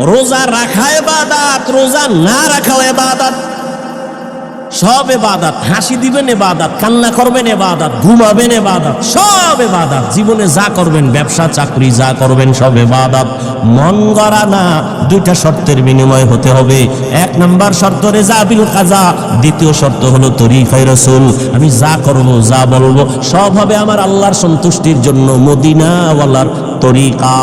রোজা রাখা ইবাদত, রোজা না রাখাও ইবাদত। সব ইবাদত। হাসি দিবেন ইবাদত, কান্না করবেন ইবাদত, ঘুমাবেন ইবাদত, সব ইবাদত। জীবনে যা করবেন, ব্যবসা চাকরি যা করবেন, সব ইবাদত। মন গড়া না, দুইটা শর্তের বিনিময় হতে হবে। এক নাম্বার শর্ত রেজা বিল কাজা, দ্বিতীয় শর্ত হলো তরিকায়ে রাসূল। আমি যা করব, যা বলবো, সব হবে আমার আল্লাহর সন্তুষ্টির জন্য, মদিনাওয়ালার তরিকা।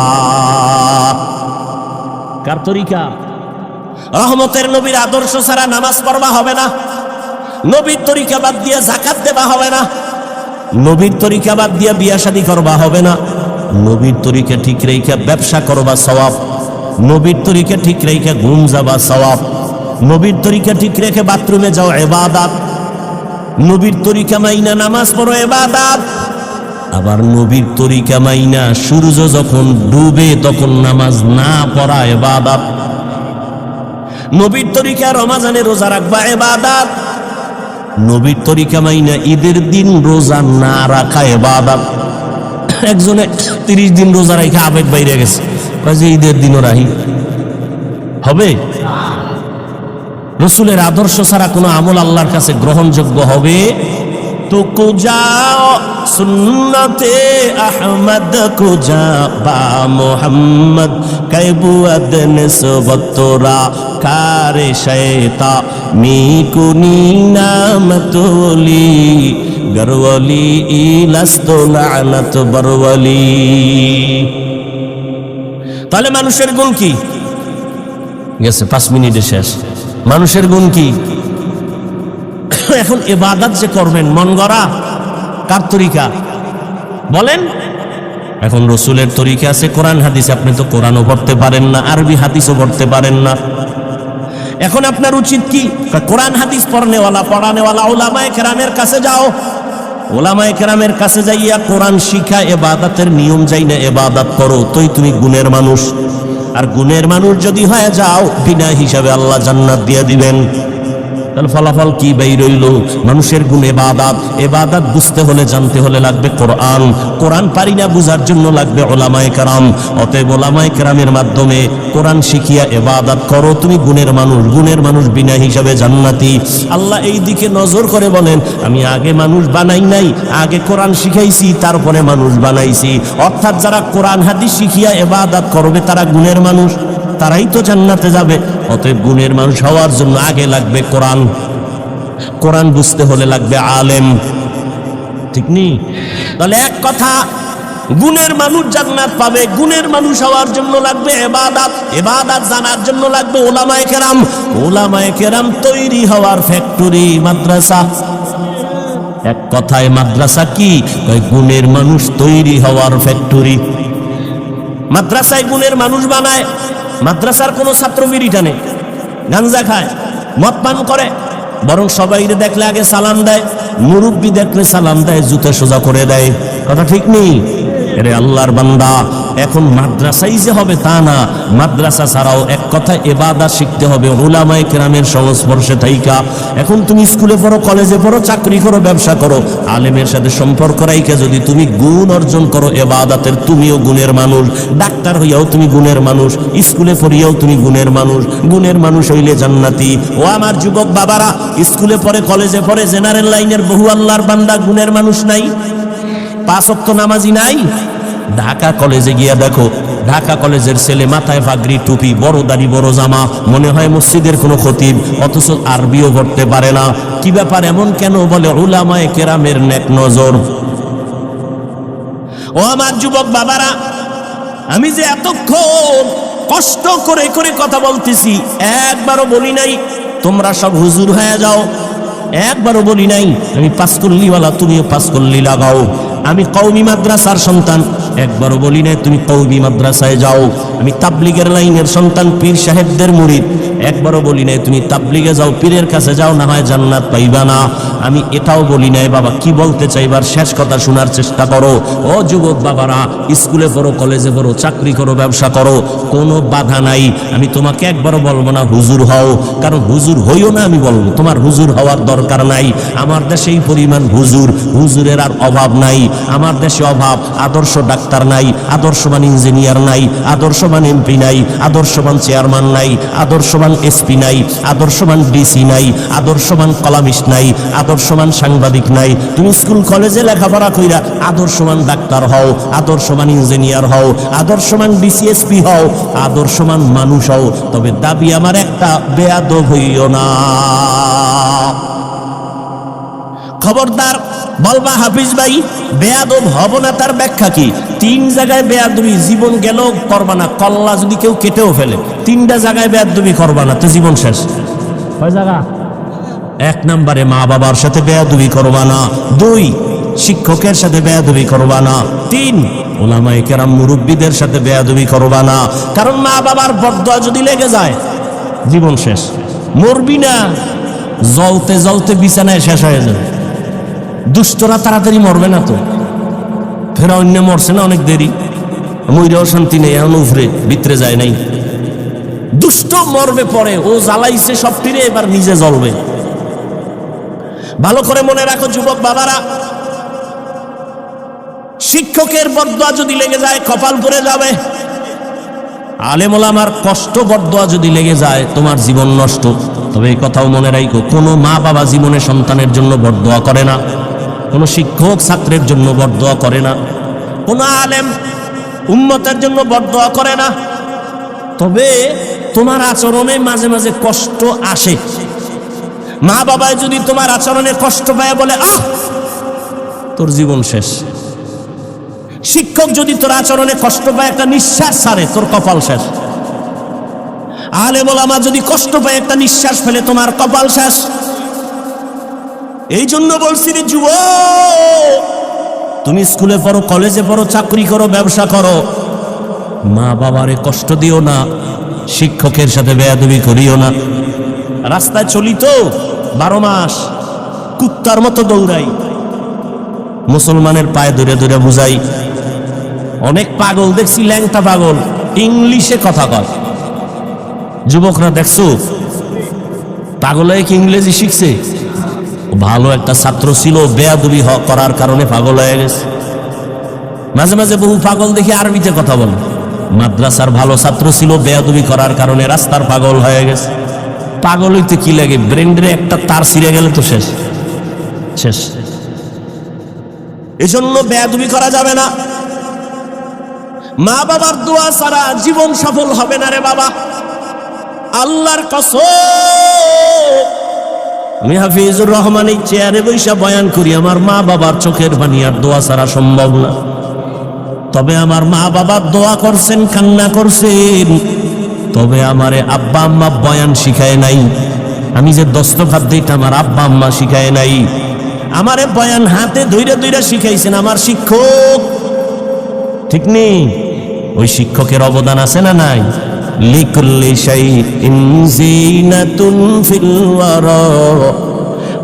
কার তরিকা? রহমতের নবীর আদর্শ ছাড়া নামাজ পড়বা হবে না। নবীর তরিকা বাদ দিয়ে যাকাত দেবা হবে না। নবীর তরিকা বাদ দিয়ে বিয়া শাদী করবা হবে না। নবীর তরিকা ঠিক রেখে ব্যবসা করবা সওয়াব। নবীর তরিকা ঠিক রেখে ঘুম যাবা সওয়াব। নবীর তরিকা ঠিক রেখে বাথরুমে যাও ইবাদত। নবীর তরিকা মাইনা নামাজ পড়ো ইবাদত। আবার নবীর তরিকা মাইনা সূর্য যখন ডুবে তখন নামাজ না পড়া ইবাদত। নবীর তরিকা রমজানে রোজা রাখবা ইবাদত। নবীর তরিকা মাইনা ঈদের দিন রোজা না রাখা ইবাদত। একজনে 30 দিন রোজা রাখা আবেগ বাইরে গেছে, কয় যে ঈদের দিনও রাহি হবে? রাসূলের আদর্শ ছাড়া কোনো আমল আল্লাহর কাছে গ্রহণযোগ্য হবে তো কুজা সুন্নতে আহমদ কুজা বা মোহাম্মদ কাইবুয়াদ নিসবতরা কারে শয়তা মিকুনি নামতুলি গরওয়ালি ইলাস্তু লানাত বরওয়ালি। তাহলে মানুষের গুণ কি? গেছে 5 মিনিটে শেষ। মানুষের গুণ কি? এখন ইবাদত যে করবেন মন গড়া, কার তরিকা বলেন? এখন রাসূলের তরিকা আছে, কোরআন হাদিস। আপনি তো কোরআনও পড়তে পারেন না, আরবি হাদিসও পড়তে পারেন না। এখন আপনার উচিত কি? কোরআন হাদিস পড়নেওয়ালা, পড়ানেওয়ালা উলামায়ে কেরামের কাছে যাও। উলামায়ে কেরামের কাছে যাইয়া কোরআন শিখা ইবাদতের নিয়ম যাইনা ইবাদত করো, তোই তুমি গুণের মানুষ। আর গুণের মানুষ যদি হয়ে যাও, বিনা হিসাবে আল্লাহ জান্নাত দিয়ে দিবেন। তাহলে ফলাফল কি বের হইল? মানুষের গুণ ইবাদত। ইবাদত বুঝতে হলে, জানতে হলে লাগবে কোরআন। কোরআন পারি না বুঝার জন্য লাগবে উলামায়ে কেরাম। অতএব উলামায়ে কেরামের মাধ্যমে কোরআন শিখিয়া ইবাদত করো, তুমি গুণের মানুষ। গুণের মানুষ বিনা হিসাবে জান্নাতি। আল্লাহ এই দিকে নজর করে বলেন, আমি আগে মানুষ বানাই নাই, আগে কোরআন শিখাইছি, তারপরে মানুষ বানাইছি। অর্থাৎ যারা কোরআন হাদিস শিখিয়া ইবাদত করবে তারা গুণের মানুষ, তারাই তো জান্নাতে যাবে। অতএব গুণের মানুষ হওয়ার জন্য আগে লাগবে কোরআন। কোরআন বুঝতে হলে লাগবে আলেম, ঠিক নেই? তাহলে এক কথা, গুণের মানুষ জান্নাত পাবে। গুণের মানুষ হওয়ার জন্য লাগবে ইবাদত। ইবাদত জানার জন্য লাগবে উলামায়ে কেরাম। উলামায়ে কেরাম তৈরি হওয়ার ফ্যাক্টরি মাদ্রাসা। এক কথায় মাদ্রাসা কি? গুণের মানুষ তৈরি হওয়ার ফ্যাক্টরি। মাদ্রাসায় গুণের মানুষ বানায়। মাদ্রাসার কোনো ছাত্র বিড়ি টানে, গাঞ্জা খায়, মদ পান করে, বরং সবাই দেখলে আগে সালাম দেয়, মুরব্বি দেখলে সালাম দেয়, জুতা সোজা করে দেয়। কথা ঠিক নেই? এরে আল্লাহর বান্দা, এখন মাদ্রাসাই যে হবে তা না। মাদ্রাসা ছাড়াও এক কথায় ইবাদত শিখতে হবে উলামায়ে কেরামের সংস্পর্শে থাইকা। এখন তুমি স্কুলে পড়ো, কলেজে পড়ো, চাকরি করো, ব্যবসা করো, আলেমের সাথে সম্পর্ক রাইখা যদি তুমি গুণ অর্জন করো ইবাদতের, তুমিও গুণের মানুষ। ডাক্তার হইয়াও তুমি গুণের মানুষ, স্কুলে পড়িয়াও তুমি গুণের মানুষ। গুণের মানুষ হইলে জান্নাতি। ও আমার যুবক বাবারা, স্কুলে পড়ে, কলেজে পড়ে, জেনারেল লাইনের বহু আল্লাহর বান্দা গুণের মানুষ নাই, 5 ওয়াক্ত নামাজি নাই। ঢাকা কলেজে গিয়া দেখো, ঢাকা কলেজের ছেলে মাথায় পাগড়ি, টুপি, বড় দাড়ি, বড় জামা, মনে হয় মসজিদের কোনো খতিব, অথচ আরবিও পড়তে পারে না। কি ব্যাপার, এমন কেন? বলে উলামায়ে কেরামের নেক নজর। ও আমার যুবক বাবারা, আমি যে এতক্ষণ কষ্ট করে করে কথা বলতেছি, একবারও বলি নাই তোমরা সব হুজুর হয়ে যাও। একবারও বলি নাই আমি 5 কল্লিওয়ালা, তুমিও 5 কল্লি লাগাও। আমি কওমি মাদ্রাসার সন্তান, একবারও বলি নাই তুমি কওমি মাদ্রাসায় যাও। আমি তাবলিগের লাইনের সন্তান, পীর সাহেবদের মুরিদ, একবারও বলি নাই তুমি তাবলিগে যাও, পীরের কাছে যাও, না হয় জান্নাত পাইবা না। আমি এটাও বলি নাই। বাবা কি বলতে চাইবার শেষ কথা শোনার চেষ্টা করো। ও যুবক বাবারা, স্কুলে পড়ো, কলেজে পড়ো, চাকরি করো, ব্যবসা করো, কোনো বাধা নাই। আমি তোমাকে একবারও বলবো না হুজুর হও, কারণ হুজুর হইও না আমি বলবো, তোমার হুজুর হওয়ার দরকার নাই। আমার দেশে এই পরিমাণ হুজুর, হুজুরের আর অভাব নাই। আমার দেশে অভাব আদর্শ ডাক্তার ডাক্তার নাই, আদর্শবান ইঞ্জিনিয়ার নাই, আদর্শবান এমপি নাই, আদর্শবান চেয়ারম্যান নাই, আদর্শবান এসপি নাই, আদর্শবান ডিসি নাই, আদর্শবান কলামিস্ট নাই, আদর্শবান সাংবাদিক নাই। তুমি স্কুল কলেজে লেখাপড়া কইরা আদর্শবান ডাক্তার হও, আদর্শবান ইঞ্জিনিয়ার হও, আদর্শবান ডিসিএসপি হও, আদর্শবান মানুষ হও, তবে দাবি আমার একটা, বেয়াদব হইও না। খবরদার বলবা হাফিজ ভাই বেয়াদব হব না, তার ব্যাখ্যা কি? 3 জায়গায় বেয়াদবি, জীবন গেল করবা না। কল্লা যদি কেউ কেটেও ফেলে, 3টা জায়গায় বেয়াদবি করবা না, তো জীবন শেষ। কয় জায়গা? 1 নম্বরে মা বাবার সাথে বেয়াদবি করবা না, 2 শিক্ষকের সাথে বেয়াদবি করবা না, 3 উলামায়ে কেরাম মুরব্বীদের সাথে বেয়াদবি করবা না। কারণ মা বাবার বদদোয়া যদি লেগে যায় জীবন শেষ। মরবি না, জ্বলতে জ্বলতে বিছানায় শেষ হয়ে যাবে। দুষ্টরা তাড়াতাড়ি মরবে না তো, ফেরা অন্য মরছে না অনেক দেরি, মইরাও শান্তি নেই, এখন উফরে ভিতরে যায় নাই। দুষ্ট মরবে পরে, ও জ্বালাইছে সব তীরে, এবার নিজে জ্বলবে। ভালো করে মনে রাখো যুবক বাবারা, শিক্ষকের বদদোয়া যদি লেগে যায় কপাল পুড়ে যাবে। আলেম ওলামার কষ্ট বদদোয়া যদি লেগে যায় তোমার জীবন নষ্ট। তবে এই কথাও মনে রাখো, কোনো মা বাবা জীবনে সন্তানের জন্য বদদোয়া করে না, কোনো শিক্ষক ছাত্রের জন্য বদদোয়া করে না, কোনো আলেম উম্মতের জন্য বদদোয়া করে না। তবে তোমার আচরণে মাঝে মাঝে কষ্ট আসে। মা বাবায় যদি তোমার আচরণে কষ্ট পায় বলে আহ, তোর জীবন শেষ। শিক্ষক যদি তোর আচরণে কষ্ট পায়, একটা নিঃশ্বাস ছাড়ে, তোর কপাল শেষ। আলেম ওলামা যদি কষ্ট পায়, একটা নিঃশ্বাস ফেলে, তোমার কপাল শেষ। এই জন্য বলছি রে যুবক, তুমি স্কুলে পড়ো, কলেজে পড়ো, চাকরি করো, ব্যবসা করো, মা বাবারে কষ্ট দিও না, শিক্ষকের সাথে বেয়াদবি করিও না। রাস্তায় চলি তো 12 মাস কুত্তার মতো দৌড়াই, মুসলমানের পায়ে ধরে ধরে বুঝাই। অনেক পাগল দেখছি, ল্যাংটা পাগল, ইংলিশে কথা কয়। যুবকরা দেখছো পাগল হয়ে কি ইংরেজি শিখছে? ভালো একটা ছাত্র ছিল, বেয়াদবি করার কারণে পাগল হয়ে গেছে। মাঝে মাঝে বহু পাগল দেখি আরবিতে কথা বলে। মাদ্রাসার ভালো ছাত্র ছিল, বেয়াদবি করার কারণে রাস্তার পাগল হয়ে গেছে। পাগল হইতে কি লাগে, ব্রেন্ডে একটা তার ছিঁড়ে গেলে তো শেষ শেষ। এজন্য বেয়াদবি করা যাবে না। মা বাবার দোয়া ছাড়া জীবন সফল হবে না রে বাবা, আল্লাহর কসম। আমি হাফিজুর রহমান এই চেয়ারে বৈশা বয়ান করি, আমার মা বাবার চোখের পানি আর দোয়া ছাড়া সম্ভব না। তবে আমার মা বাবা দোয়া করছেন, কান্না করছেন, তবে আমারে আব্বা আম্মা বয়ান শিখায় নাই। আমি যে দস্তখাত দিইটা আমার আব্বা আম্মা শিখায় নাই, আমারে বয়ান হাতে ধইরা ধইরা শিখাইছেন আমার শিক্ষক। ঠিক নেই? ওই শিক্ষকের অবদান আছে না নাই? লিকুল্লি শাইইন জিনাতুন ফিল ওয়ারা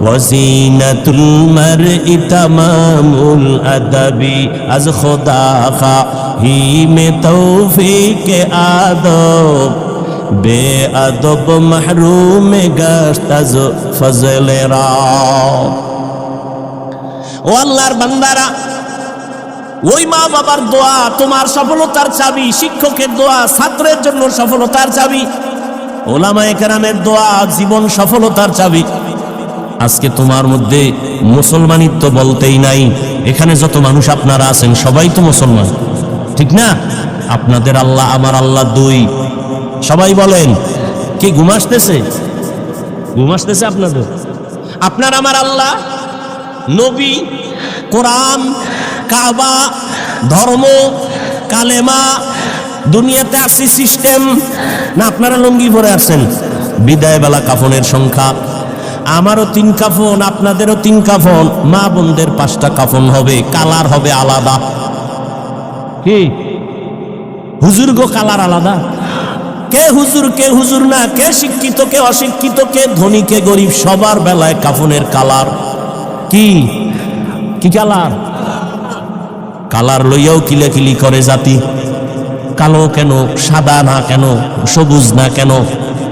ওয়া জিনাতুল মারই তামামুল আদাবি আজ খোদা খাহি মে তৌফিক আদব বেআদব মাহরুম গশত আজ ফজলে রা। ও আল্লাহর বান্দারা, ওই মা বাবার দোয়া তোমার সফলতার চাবি, শিক্ষকের দোয়া ছাত্রের জন্য সফলতার চাবি, ওলামায়ে কেরামের দোয়া জীবন সফলতার চাবি। আজকে তোমার মধ্যে মুসলমানিত্ব বলতেই নাই। এখানে যত মানুষ আপনারা আছেন সবাই তো মুসলমান, ঠিক না? আপনাদের আল্লাহ আমার আল্লাহ 2। সবাই বলেন, কি ঘুম আসতেছে? ঘুম আসতেছে আপনাদের? আপনার আমার আল্লাহ, নবী, কোরআন, কাবা, ধর্ম, কালেমা, দুনিয়াতে আসছি সিস্টেম না? আপনারা লুঙ্গি পরে আসছেন। বিদায় বেলা কাফনের সংখ্যা, আমারও 3 কাফন, আপনাদেরও 3 কাফন, মা বোনদের 5টা কাফন হবে, কালার হবে আলাদা। কি হুজুর গো, কালার আলাদা। কে হুজুর কে হুজুর না, কে শিক্ষিত কে অশিক্ষিত, কে ধনী কে গরিব, সবার বেলায় কাফনের কালার কি কি কালার? কালার লইয়াও কিলাকিলি করে জাতি। কালো কেন, সাদা না কেন, সবুজ না কেন,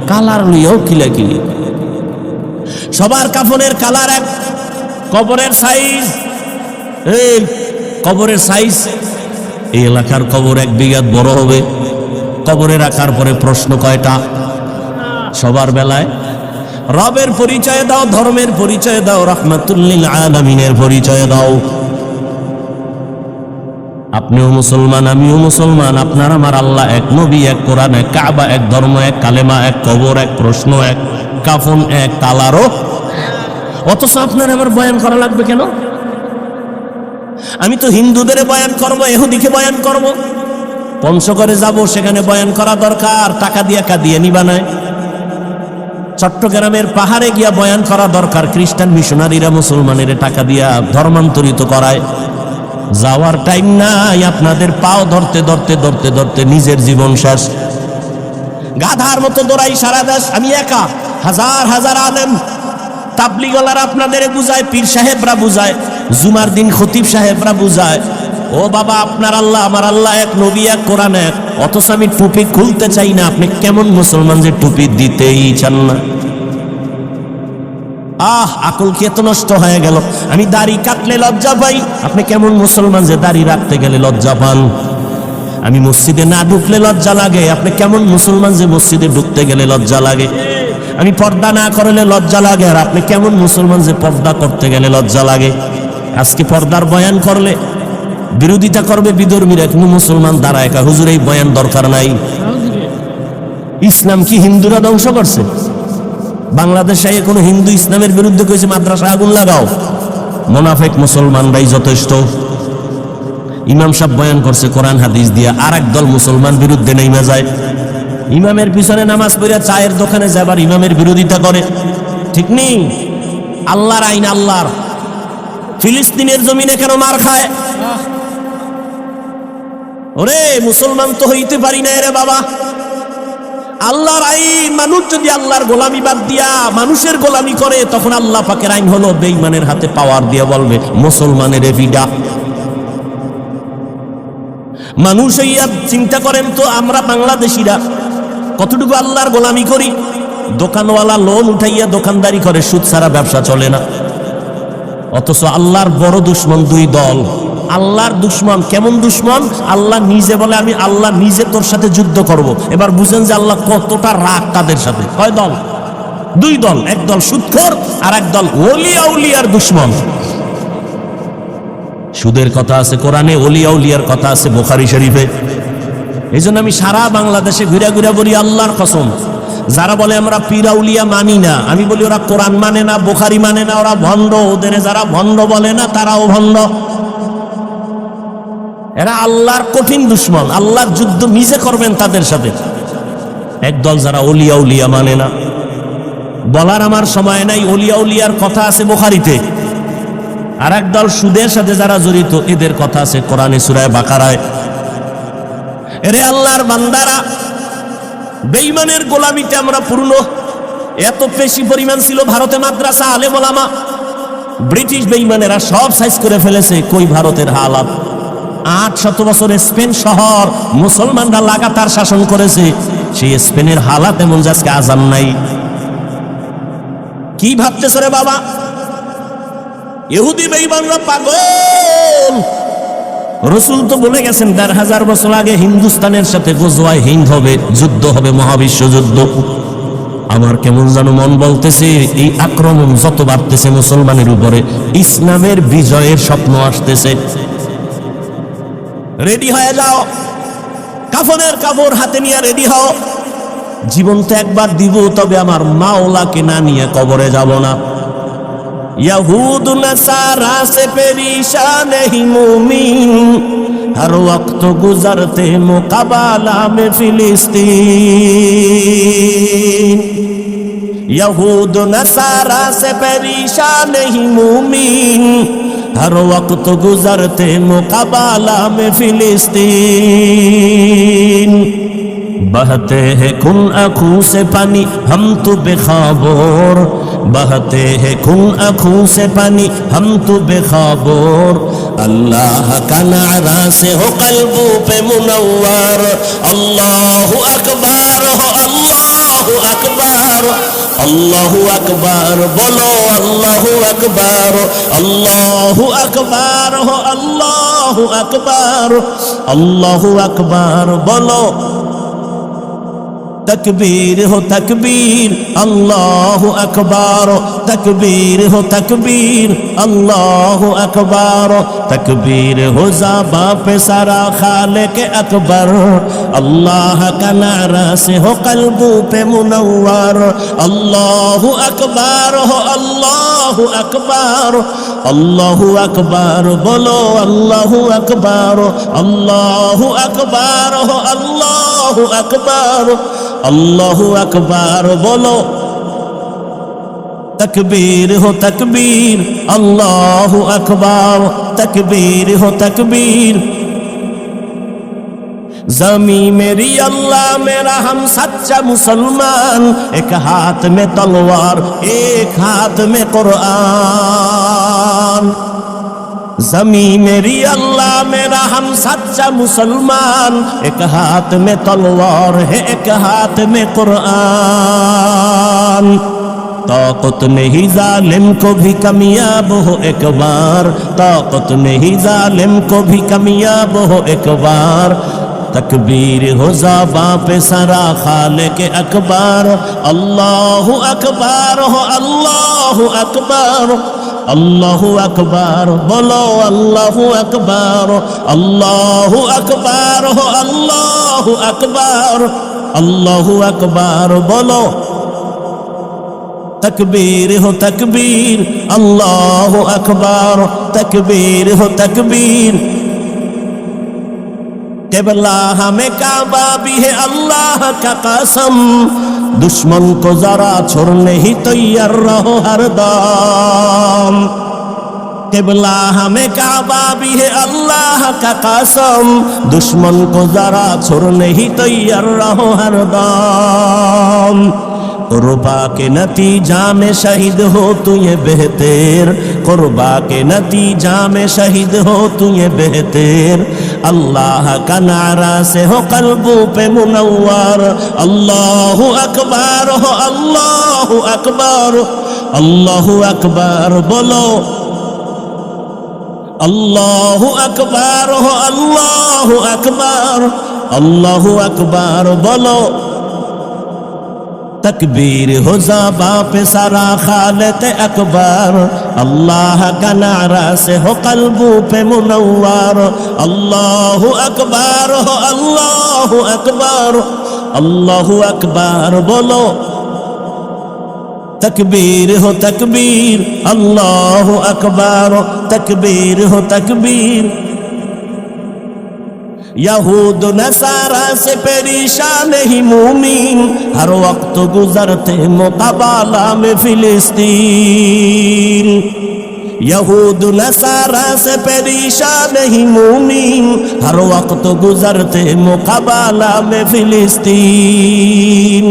কালার লইয়াও কিলাকিলি। সবার কাফনের কালার এক। কবরের সাইজ, এই কবরের সাইজ এই এলাকার কবর 1 বিঘাত বড় হবে। কবরে রাখার পরে প্রশ্ন কয়টা? সবার বেলায় রবের পরিচয় দাও, ধর্মের পরিচয় দাও, রাহমাতুল লিল আলামিনের পরিচয় দাও। আপনিও মুসলমান, আমিও মুসলমান, আপনার আমার আল্লাহ এক, নবী এক, কোরআন এক, কাবা এক, ধর্ম এক, কালেমা এক, কবর এক, প্রশ্ন এক, কাফন এক, কালারও। অথচ আপনার আমার বয়ান করা লাগবে কেন? আমি তো হিন্দুদের বয়ান করব, ইহুদিকে বয়ান করব, পঞ্চগড়ে যাব, সেখানে বয়ান করা দরকার, টাকা দিয়ে কাঁদিয়ে নিবা নাই। চট্টগ্রামের পাহাড়ে গিয়া বয়ান করা দরকার, খ্রিস্টান মিশনারিরা মুসলমানের টাকা দিয়া ধর্মান্তরিত করায়। যাওয়ার টাইম নাই, আপনাদের পাও ধরতে ধরতে ধরতে ধরতে নিজের জীবন শেষ। গাধার মতো দৌড়াই সারা দেশ, আমি একা, হাজার হাজার আলেম তাবলিগলারা আপনাদের বুঝায়, পীর সাহেবরা বুঝায়, জুমার দিন খতিব সাহেবরা বুঝায়, ও বাবা আপনার আল্লাহ আমার আল্লাহ এক, নবী এক, কোরআন এক। অথচ আমি টুপি খুলতে চাই না। আপনি কেমন মুসলমান যে টুপি দিতেই চান না? আকল কি এত নষ্ট হয়ে গেল? আমি দাড়ি কাটলে লজ্জা পাই, আপনি কেমন মুসলমান যে দাড়ি রাখতে গেলে লজ্জা পান? আমি মসজিদে না ঢুকলে লজ্জা লাগে, আপনি কেমন মুসলমান যে মসজিদে ঢুকতে গেলে লজ্জা লাগে? আমি পর্দা না করলে লজ্জা লাগে, আর আপনি কেমন মুসলমান যে পর্দা করতে গেলে লজ্জা লাগে? আজকে পর্দার বয়ান করলে বিরোধিতা করবে বিধর্মীরা, কোনো মুসলমান দাঁড়ায় কা হুজুর এই বয়ান দরকার নাই। ইসলাম কি হিন্দুরা ধ্বংস করছে? বাংলাদেশে কোনো হিন্দু ইসলামের বিরুদ্ধে কইছে মাদ্রাসা আগুন লাগাও? মুনাফিক মুসলমানরাই যথেষ্ট। ইমাম সাহেব বয়ান করছে কোরআন হাদিস দিয়া, আর একদল মুসলমান বিরুদ্ধে নেমে যায়। ইমামের পিছনে নামাজ পড়ে চায়ের দোকানে যাবার ইমামের বিরোধিতা করে, ঠিক নেই? আল্লাহর আইন আল্লাহর। ফিলিস্তিনের জমিনে কেন মার খায়? ওরে মুসলমান তো হইতে পারি না রে বাবা। আল্লাহর আইন, মানুষ যদি আল্লাহর গোলামি বাদ দিয়া মানুষের গোলামি করে, তখন আল্লাহ পাকের আইন হলো বেঈমানের হাতে পাওয়ার দিয়া বলবে মুসলমানের এভিডা। মানুষ হইয়া চিন্তা করেন তো, আমরা বাংলাদেশিরা কতটুকু আল্লাহর গোলামি করি? দোকানওয়ালা লোন উঠাইয়া দোকানদারি করে, সুদ ছাড়া ব্যবসা চলে না। অথচ আল্লাহর বড় দুশ্মন 2 দল। আল্লাহর দুশ্মন কেমন দুশ্মন? আল্লাহ নিজে বলে আমি আল্লাহ নিজে তোর সাথে যুদ্ধ করব। এবার বুঝেন যে আল্লাহ কতটা রাগ তাদের সাথে। কয় দল? 2 দল। এক দল সুদখোর, আর এক দল ওলিয়া উলিয়ার দুশ্মন। সুদের কথা আছে কোরআনে, ওলিয়া উলিয়ার কথা আছে বুখারী শরীফে। এই জন্য আমি সারা বাংলাদেশে ঘুরে ঘুরে বলি আল্লাহর কসম, যারা বলে আমরা পীর আউলিয়া মানি না, আমি বলি ওরা কোরআন মানে না, বুখারী মানে না, ওরা ভণ্ড। ওদের যারা ভণ্ড বলে না তারাও ভণ্ড। এরা আল্লাহর কঠিন দুশ্মন। আল্লাহর যুদ্ধ নিজে করবেন তাদের সাথে। একদল যারা ওলিয়া উলিয়া মানে না, বলার আমার সময় নাই, ওলিয়া উলিয়ার কথা আছে বুখারীতে। আর একদল সুদের সাথে যারা জড়িত, এদের কথা আছে কোরআনে সূরা বাকারায়। এরে আল্লাহর বান্দারা, বেঈমানের গোলামিতে আমরা পূর্ণ। এত বেশি পরিমাণ ছিল ভারতে মাদ্রাসা, আলেম ওলামা। ব্রিটিশ বেঈমানেরা সব সাইজ করে ফেলেছে। কই ভারতের হালাত? 800 বছর স্পেন শহর মুসলমানরা লাগাতার শাসন করেছে। সেই স্পেনের হালাত এমন যে আজকে আজান নাই। কি ভাবতেছ রে বাবা? ইহুদি বেঈমানরা পাগল। রাসূল তো বলে গেছেন 1500 বছর আগে হিন্দুস্তানের সাথে গজওয়ায়ে হিন্দ হবে, যুদ্ধ হবে, মহাবিশ্ব যুদ্ধ। আমার কেমন যেন মন বলতেছে, এই আক্রমণ যত বাড়তেছে মুসলমানের উপরে, ইসলামের বিজয়ের স্বপ্ন আসতেছে। রেডি হয়ে যাও, কাফনের কাপড় হাতে নিয়ে রেডি হও। জীবন তো একবার দিব, তবে আমার মাওলাকে না নিয়ে কবরে যাব না। यहूद नसारा से परेशान नहीं मोमिन, हर वक्त गुजरते मुकाबला में फिलिस्तीन। यहूद नसारा से परेशान नहीं मोमिन, हर वक्त गुजरते मुकाबला में फिलिस्तीन। बहते हैं खून आँखों से पानी हम तो बेखबर, बहते हैं खून आँखों से पानी हम तो बेखबर। अल्लाह का नारा से हो कल्बों पे मुनव्वर, अल्लाहु अकबर हो, अल्लाहु अकबर, আল্লাহু আকবার বলো, আল্লাহু আকবার, আল্লাহু আকবার, আল্লাহু আকবার, আল্লাহু আকবার বলো। तकबीर हो तकबीर, अल्लाहु अकबर, तकबीर हो तकबीर, अल्लाहु अकबर, तकबीर हो ज़बां पे सारा खालिक अकबर, अल्लाह का नारा से हो क़ल्बों पे मुनव्वर, अल्लाहु अकबर हो, अल्लाहु अकबर, अल्लाहु अकबर बोलो, अल्लाहु अकबर, अल्लाहु अकबर हो, अल्लाहु अकबर, अल्लाहु अकबर बोलो। तकबीर हो तकबीर, अल्लाहु अकबर, तकबीर हो तकबीर। ज़मीं मेरी अल्लाह मेरा हम सच्चा मुसलमान, एक हाथ में तलवार एक हाथ में कुरान। ज़मीं मेरी अल्लाह मेरा हम सच्चा मुसलमान, एक हाथ में तलवार है एक हाथ में कुरान। ताकत नहीं जालिम को भी कामयाब हो एक बार, ताकत नहीं जालिम को भी कामयाब हो एक बार। तकबीर हो ज़बां पे सारा खालिक अकबर, अल्लाहु अकबर हो, अल्लाहु अकबर, अल्लाहु अकबर बोलो, अल्लाहु अकबर, अल्लाहु अकबर हो, अल्लाहु अकबर, अल्लाहु अकबर बोलो। तकबीर हो तकबीर, अल्लाहु अकबर, तकबीर हो तकबीर। क़िबला हमें काबा भी है अल्लाह का कसम, दुश्मन को जरा छोड़ने ही तैयार रहो हरदम। क़िबला हमें काबा भी है अल्लाह का कसम, दुश्मन को जरा छोड़ने ही तैयार रहो हरदम। कुर्बा के नतीजा में शहीद हो तू ये बेहतर, कुर्बा के नतीजा में शहीद हो तू ये बेहतर। अल्लाह का नारा से हो क़ल्बों पे मुनव्वर, अल्लाहु अकबर हो, अल्लाहु अकबर, अल्लाहु अकबर बोलो। अल्लाहु अकबर हो, अल्लाहु अकबर, अल्लाहु अकबर बोलो। तकबीर हो ज़बां पे सारा खालिक अकबर, अल्लाह का नारा से हो क़ल्बों पे मुनव्वर, अल्लाहु अकबर हो, अल्लाहु अकबर, अल्लाहु अकबर बोलो। तकबीर हो तकबीर, अल्लाहु अकबर, तकबीर हो तकबीर। यहूद नसारा से परेशान ही मूमिन, हर वक्त गुजरते मुकाबला में फिलिस्तीन। यहूद नसारा से परेशान ही मूमिन, हर वक्त गुजरते मुकाबला में फिलिस्तीन।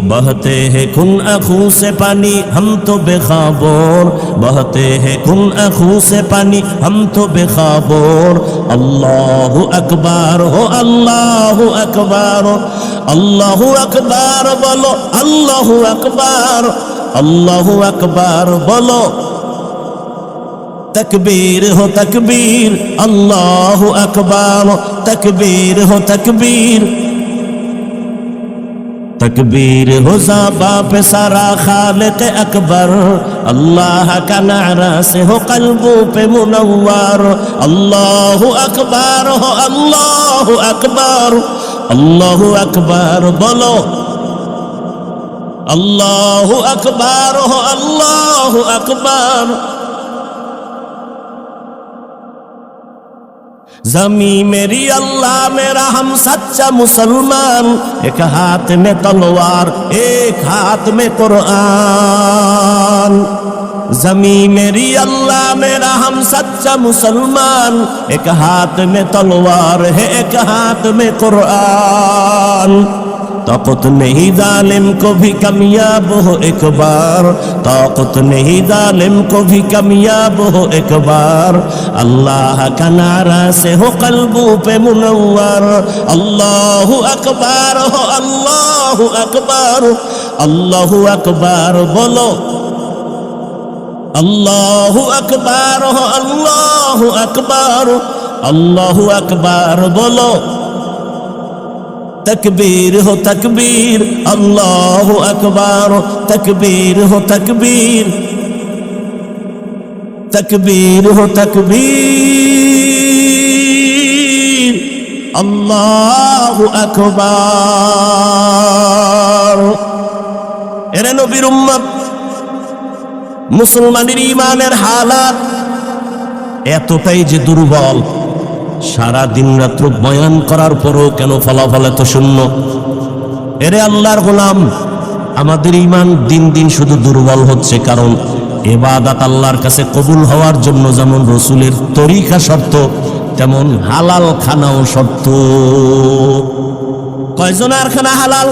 बहते हैं खून आँखों से पानी हम तो बेखबर, बहते हैं खून आँखों से पानी हम तो बेखबर। अल्लाहु अकबर हो, अल्लाहु अकबर, अल्लाहु अकबर बोलो, अल्लाहु अकबर, अल्लाहु अकबर बोलो। तकबीर हो तकबीर, अल्लाहु अकबर, तकबीर हो तकबीर। तकबीर हो ज़बां पे सारा खालिक अकबर, अल्लाह का नारा से हो क़ल्बों पे मुनव्वर, अल्लाहु अकबर हो, अल्लाहु अकबर, अल्लाहु अकबर बोलो। अल्लाहु अकबर हो, अल्लाहु अकबर। ज़मीं मेरी अल्लाह मेरा हम सच्चा मुसलमान, एक हाथ में तलवार एक हाथ में कुरान। ज़मीं मेरी अल्लाह मेरा हम सच्चा मुसलमान, एक हाथ में तलवार है एक हाथ में कुरान। ताकत नहीं जालिम को भी कामयाब हो एक बार, ताकत नहीं जालिम को भी कामयाब हो एक बार। अल्लाह का नारा से हो क़ल्बों पे मुनव्वर, अल्लाहु अकबर हो, अल्लाहु अकबर, আল্লাহু আকবার বলো, আল্লাহু আকবার, আল্লাহু আকবার, আল্লাহু আকবার বলো, তকবীর হো তকবীর, আল্লাহু আকবার, তকবীর হো তকবীর, তকবীর হো তকবীর, আল্লাহু আকবার। এরে নবীর উম্মত, মুসলমানের ঈমানের হালাত এতটাই যে দুর্বল, সারা দিন রাত্র বয়ান করার পরও কেন ফলাফল এত শূন্য? এরে আল্লাহর গোলাম, আমাদের ঈমান দিন দিন শুধু দুর্বল হচ্ছে, কারণ ইবাদত আল্লাহর কাছে কবুল হওয়ার জন্য যেমন রসুলের তরিকা শর্ত, তেমন হালাল খানাও শর্ত। কয়জনের খানা হালাল?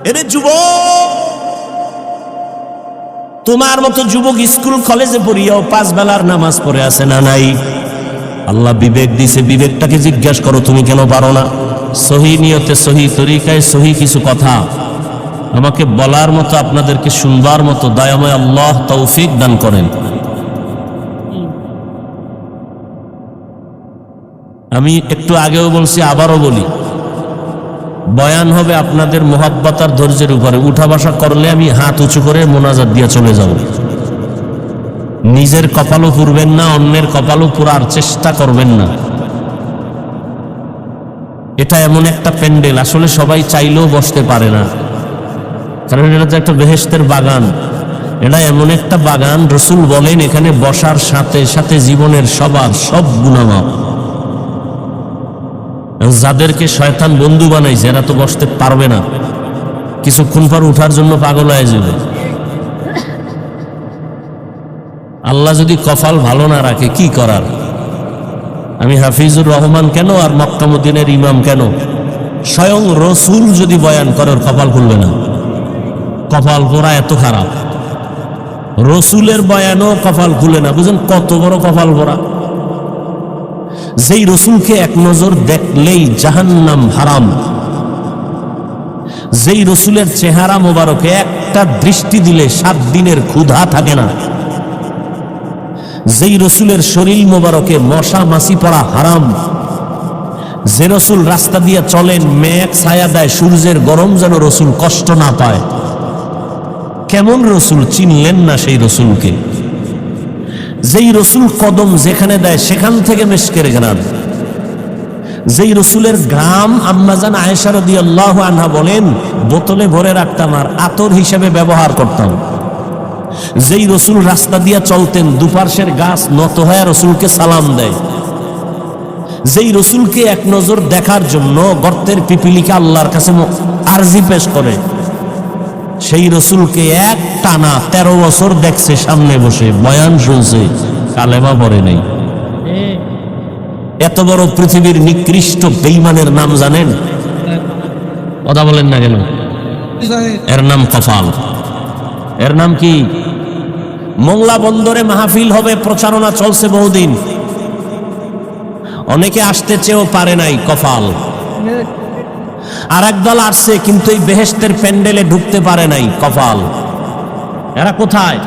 এরে যুবক, তোমার মতো যুবক স্কুল কলেজে পড়িয়াও 5 বেলার নামাজ পড়ে আছে না নাই? আল্লাহ বিবেক দিছে, বিবেকটাকে জিজ্ঞাসা করো তুমি কেন পারো না? সহি নিয়তে, সহি তরিকায়, সহি কিছু কথা আমাকে বলার মতো, আপনাদেরকে শুনবার মতো দয়াময় আল্লাহ তৌফিক দান করেন। আমি একটু আগেও বলছি, আবারও বলি, বয়ান হবে আপনাদের মোহাব্বত আর ধৈর্যের উপরে। উঠা বসা করলে আমি হাত উঁচু করে মোনাজাত দিয়ে চলে যাব। নিজের কপালও পুরবেন না, অন্যের কপালও পুরার চেষ্টা করবেন না। এটা এমন একটা প্যান্ডেল, আসলে সবাই চাইলেও বসতে পারে না, কারণ এটা তো একটা বেহেশতের বাগান। এটা এমন একটা বাগান, রসুল বলেন এখানে বসার সাথে সাথে জীবনের সবার সব গুনাহ মাফ। যাদেরকে শয়তান বন্ধু বানাইছে এরা তো বসতে পারবে না, কিছুক্ষণ পর উঠার জন্য পাগল হয়ে যাবে। আল্লাহ যদি কপাল ভালো না রাখে কি করার? আমি হাফিজুর রহমান কেন আর মক্কা মদিনার ইমাম কেন, স্বয়ং রসুল যদি বয়ান করে ওর কপাল খুলবে না। কপাল পোড়া এত খারাপ, রসুলের বয়ানও কপাল খুলে না। বুঝেন কত বড় কপাল পোড়া? যেই রসুলকে এক নজর দেখলেই জাহান্নাম হারাম, যেই রসুলের চেহারা মোবারকে একটা দৃষ্টি দিলে 7 দিনের ক্ষুধা থাকে না, যেই রসুলের শরীর মোবারকে মশা মাছি পড়া হারাম, যে রসুল রাস্তা দিয়ে চলেন মেঘ ছায়া দেয়, সূর্যের গরম যেন রসুল কষ্ট না পায়। কেমন রসুল চিনলেন না সেই রসুলকে? যেই রসুল কদম যেখানে দেয় সেখান থেকে মেশকের ঘ্রাণ, যেই রসুলের ঘাম আম্মাজান আয়েশা রাদিয়াল্লাহু আনহা বলেন বোতলে ভরে রাখতাম আর আতর হিসেবে ব্যবহার করতাম। যেই রসুল রাস্তা দিয়া চলতেন দুপার্শ্বের গাছ নত হয়ে রসুলকে সালাম দেয়। যেই রসুলকে এক নজর দেখার জন্য গর্তের পিপিলিকা আল্লাহর কাছে আরজি পেশ করে, সেই রসুলকে এক টানা 13 বছর দেখছে, সামনে বসে বয়ান শুনছে, কালেমা পড়ে নেই। এত বড় পৃথিবীর নিকৃষ্ট বেঈমানের নাম জানেন? কথা বলেন না কেন? এর নাম কপাল। এর নাম কি? মোংলা বন্দরে মাহফিল হবে, প্রচারণা চলছে বহুদিন, অনেকে আসতে চেয়েও পারে নাই, কপাল। আর একদল আসছে কিন্তু এই বেহেশতের প্যান্ডেলে ঢুকতে পারে নাই, কপাল। এরা কোথায়?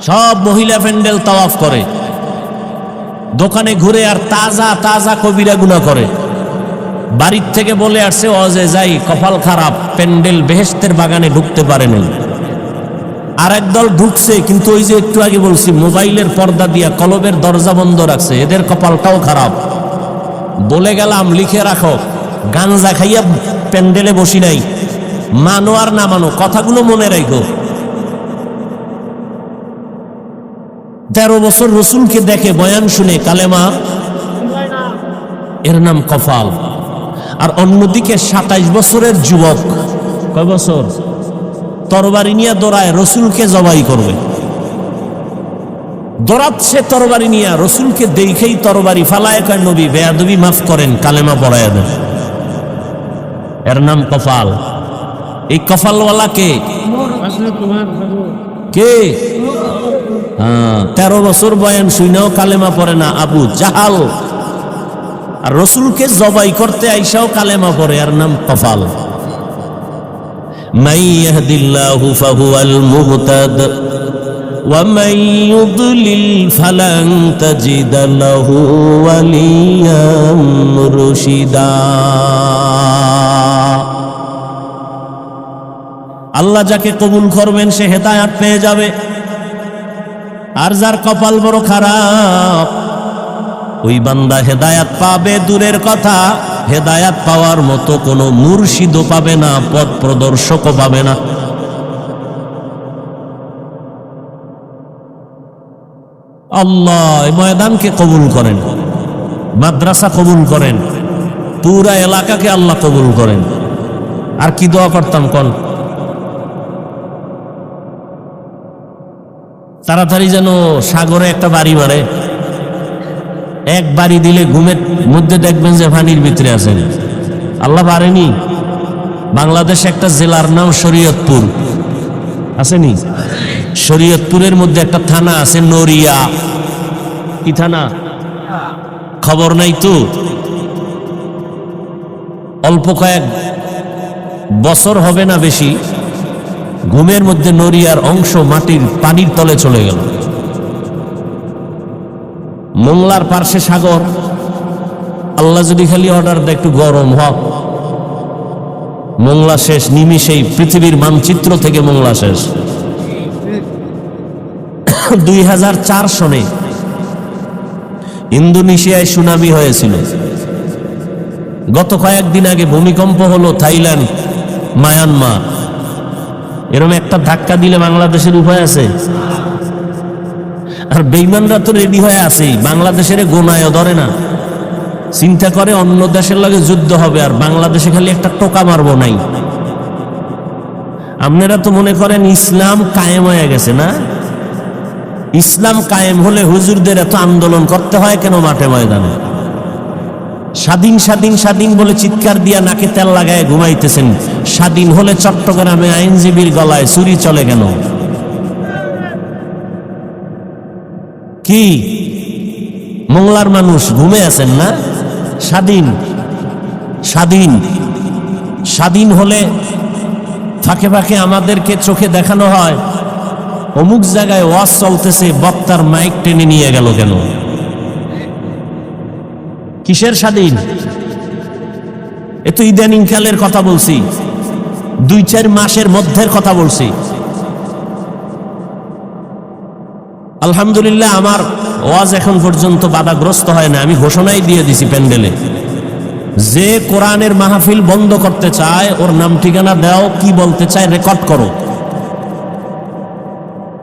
সব মহিলা প্যান্ডেল তাওয়াফ করে, দোকানে ঘুরে আর তাজা তাজা কবিরা গুনাহ করে। বাড়ির থেকে বলে আসছে অজে যাই, কপাল খারাপ, প্যান্ডেল বেহেশতের বাগানে ঢুকতে পারে নাই। আর একদল ঢুকছে কিন্তু ওই যে একটু আগে বলছি মোবাইলের পর্দা দিয়া কলবের দরজা বন্ধ রাখছে, এদের কপালটাও খারাপ। বলে গেলাম লিখে রাখো, গাঞ্জা খাইয়া প্যান্ডেলে বসি নাই, মানো আর না মানো কথাগুলো মনে রাখো। 13 বছর রসুলকে দেখে বয়ান শুনে কালেমা, এর নাম কপাল। আর অন্যদিকে 27 বছরের যুবক, কয় বছর, তরবারি নিয়ে দৌড়ায় রসুলকে জবাই করবে, দৌড়াচ্ছে তরবারি নিয়ে, রসুলকে দেখেই তরবারি ফালায়, কয় নবী বেয়াদবি মাফ করেন, কালেমা পড়ায় দেন। এর নাম কপাল। এই কপালওয়ালা কে? কে? 13 বছর বয়ান শুনেও কালেমা পড়ে না, আবু জাহাল। আর রসুলকে জবাই করতে আইসাও কালেমা পড়ে, এর নাম কপাল। মান ইয়াহদিল্লাহু ফাহুয়াল মুহতাদ ওয়া মান ইউদ্লিল ফালান তাজিদ লাহু ওয়ালিয়াম মুরশিদা। আল্লাহ যাকে কবুল করবেন সে হেদায়েত পেয়ে যাবে, আর যার কপাল বড় খারাপ ওই বান্দা হেদায়েত পাবে দূরের কথা, হেদায়েত পাওয়ার মতো কোনো মুর্শিদও পাবে না, পথ প্রদর্শকও পাবে না। আল্লাহ এই ময়দানকে কবুল করেন, মাদ্রাসা কবুল করেন, পুরা এলাকাকে আল্লাহ কবুল করেন। আর কি দোয়া করতাম কোন? তাড়াতাড়ি যেন সাগরে একটা বাড়ি মারে, এক বাড়ি দিলে ঘুমের মধ্যে দেখবেন যে পানির ভিতরে আছেন। আল্লাহ পারেনি। বাংলাদেশে একটা জেলার নাম শরীয়তপুর, আসেনি? শরীয়তপুরের মধ্যে একটা থানা আছে নড়িয়া। কি থানা? খবর নাই তো। অল্প কয়েক বছর হবে না বেশি, ঘুমের মধ্যে নড়িয়ার অংশ মাটির পানির তলে চলে গেল। মোংলার পার্শ্বে সাগর। আল্লাহ যদি খালি অর্ডার দেয় একটু গরম হোক, মোংলা শেষ নিমিষেই, পৃথিবীর মানচিত্র থেকে মোংলা শেষ। 2004 সনে ইন্দোনেশিয়ায় সুনামি হয়েছিল। গত কয়েকদিন আগে ভূমিকম্প হলো থাইল্যান্ড, মায়ানমার। এরকম একটা ধাক্কা দিলে বাংলাদেশের উপায় আছে? আর বেঈমানরা তো রেডি হয়ে আছে, বাংলাদেশের গোনায়ও ধরে না। চিন্তা করে অন্য দেশের লগে যুদ্ধ হবে, আর বাংলাদেশে খালি একটা টোকা মারবো নাই। আপনারা তো মনে করেন ইসলাম কায়েম হয়ে গেছে না? ইসলাম কায়েম হলে হুজুরদের এত আন্দোলন করতে হয় কেন মাঠে ময়দানে? স্বাধীন স্বাধীন স্বাধীন বলে চিৎকার দিয়া নাকে তেল লাগায় ঘুমাইতেছেন, স্বাধীন হলে চট্টগ্রামে আইনজীবীর গলায় চুরি চলে কেন? কি মোংলার মানুষ ঘুমে আছেন না? স্বাধীন স্বাধীন স্বাধীন হলে ফাঁকে ফাঁকে আমাদেরকে চোখে দেখানো হয় অমুক জায়গায় ওয়াজ চলতেছে, বক্তার মাইক টেনে নিয়ে গেল কেন? কিসের স্বাধীন? এ তো ইদানিং কালের কথা বলছি, 2-4 মাসের মধ্যের কথা বলছি। আলহামদুলিল্লাহ আমার ওয়াজ এখন পর্যন্ত বাধাগ্রস্ত হয় না। আমি ঘোষণাই দিয়ে দিছি প্যান্ডেলে, যে কোরআনের মাহফিল বন্ধ করতে চায় ওর নাম ঠিকানা দাও, কি বলতে চায় রেকর্ড করো।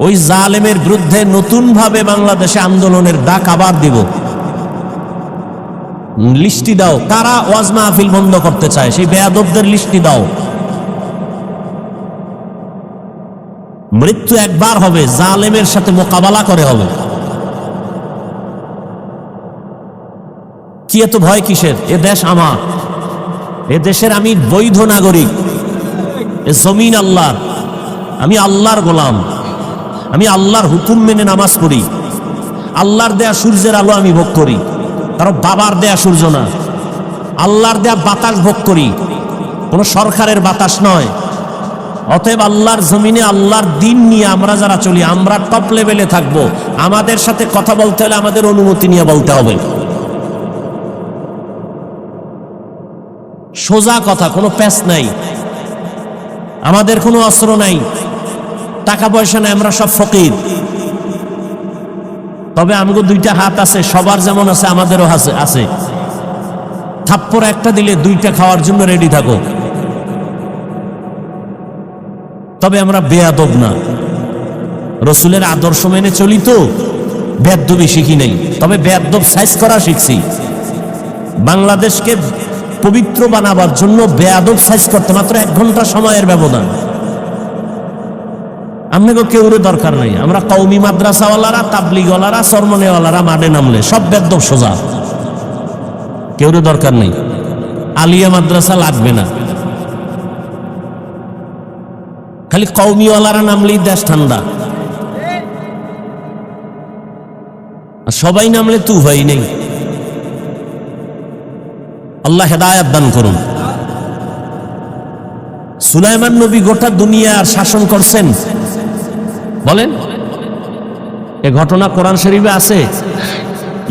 ওই জালেমের বিরুদ্ধে নতুন ভাবে বাংলাদেশে আন্দোলনের ডাক আবার দিব। লিস্টি দাও, কারা ওয়াজ মাহফিল বন্ধ করতে চায়, সেই বেয়াদবদের লিস্টি দাও। মৃত্যু একবার হবে, জালেমের সাথে মোকাবেলা করে হবে। কি এত ভয় কিসের? এ দেশ আমার, এ দেশের আমি বৈধ নাগরিক, এ জমিন আল্লাহর, আমি আল্লাহর গোলাম, আমি আল্লাহর হুকুম মেনে নামাজ পড়ি, আল্লাহর দেয়া সূর্যের আলো আমি ভোগ করি, কারণ বাবার দেয়া সূর্য না, আল্লাহর দেয়া বাতাস ভোগ করি, কোনো সরকারের বাতাস নয়। অতএব আল্লাহর জমিনে আল্লাহর দিন নিয়ে আমরা যারা চলি, আমরা টপ লেভেলে থাকবো। আমাদের সাথে কথা বলতে হলে আমাদের অনুমতি নিয়ে বলতে হবে। সোজা কথা, কোনো প্যাচ নাই, আমাদের কোনো অস্ত্র নাই, টাকা পয়সা নাই, আমরা সব ফকির। তবে আমগো 2টা হাত আছে, সবার যেমন আছে আমাদেরও আছে। থাপ্পড় একটা দিলে 2টা খাওয়ার জন্য রেডি থাকো। তবে আমরা বেয়াদব না, রসুলের আদর্শ মেনে চলি, তো বেয়াদবি শিখি নাই, তবে বেয়াদব সাইজ করা শিখছি। বাংলাদেশকে পবিত্র বানাবার জন্য বেয়াদব সাইজ করতে মাত্র 1 ঘন্টা সময়ের ব্যবধান। আপনাকে কেউরে দরকার নাই, আমরা কওমি মাদ্রাসাওয়ালারা, তাবলিগওয়ালারা, সরমনেওয়ালারা মাঠে নামলে সব বেয়াদব সোজা, কেউরে দরকার নেই। আলিয়া মাদ্রাসা লাগবে না, খালি কওমিওয়ালারা নামলেই দেশ ঠান্ডা, সবাই নামলে তু হয় নেই। আল্লাহ হেদায়েত দান করুন। সুলাইমান নবী গোটা দুনিয়ার শাসন করছেন? বলেন, এ ঘটনা কোরআন শরীফে আছে।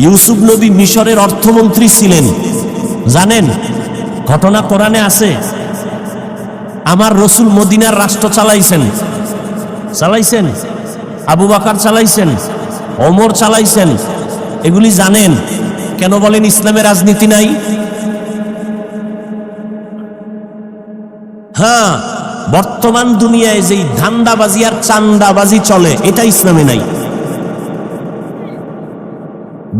ইউসুফ নবী মিশরের অর্থমন্ত্রী ছিলেন, জানেন? ঘটনা কোরআনে আছে। আমার রসুল মদিনার রাষ্ট্র চালাইছেন, আবু বকর চালাইছেন, ওমর চালাইছেন, এগুলি জানেন। কেন বলেন ইসলামে রাজনীতি নাই? হ্যাঁ, বর্তমান দুনিয়ায় যেই ধান্দাবাজি আর চান্দাবাজি চলে, এটা ইসলামে নাই।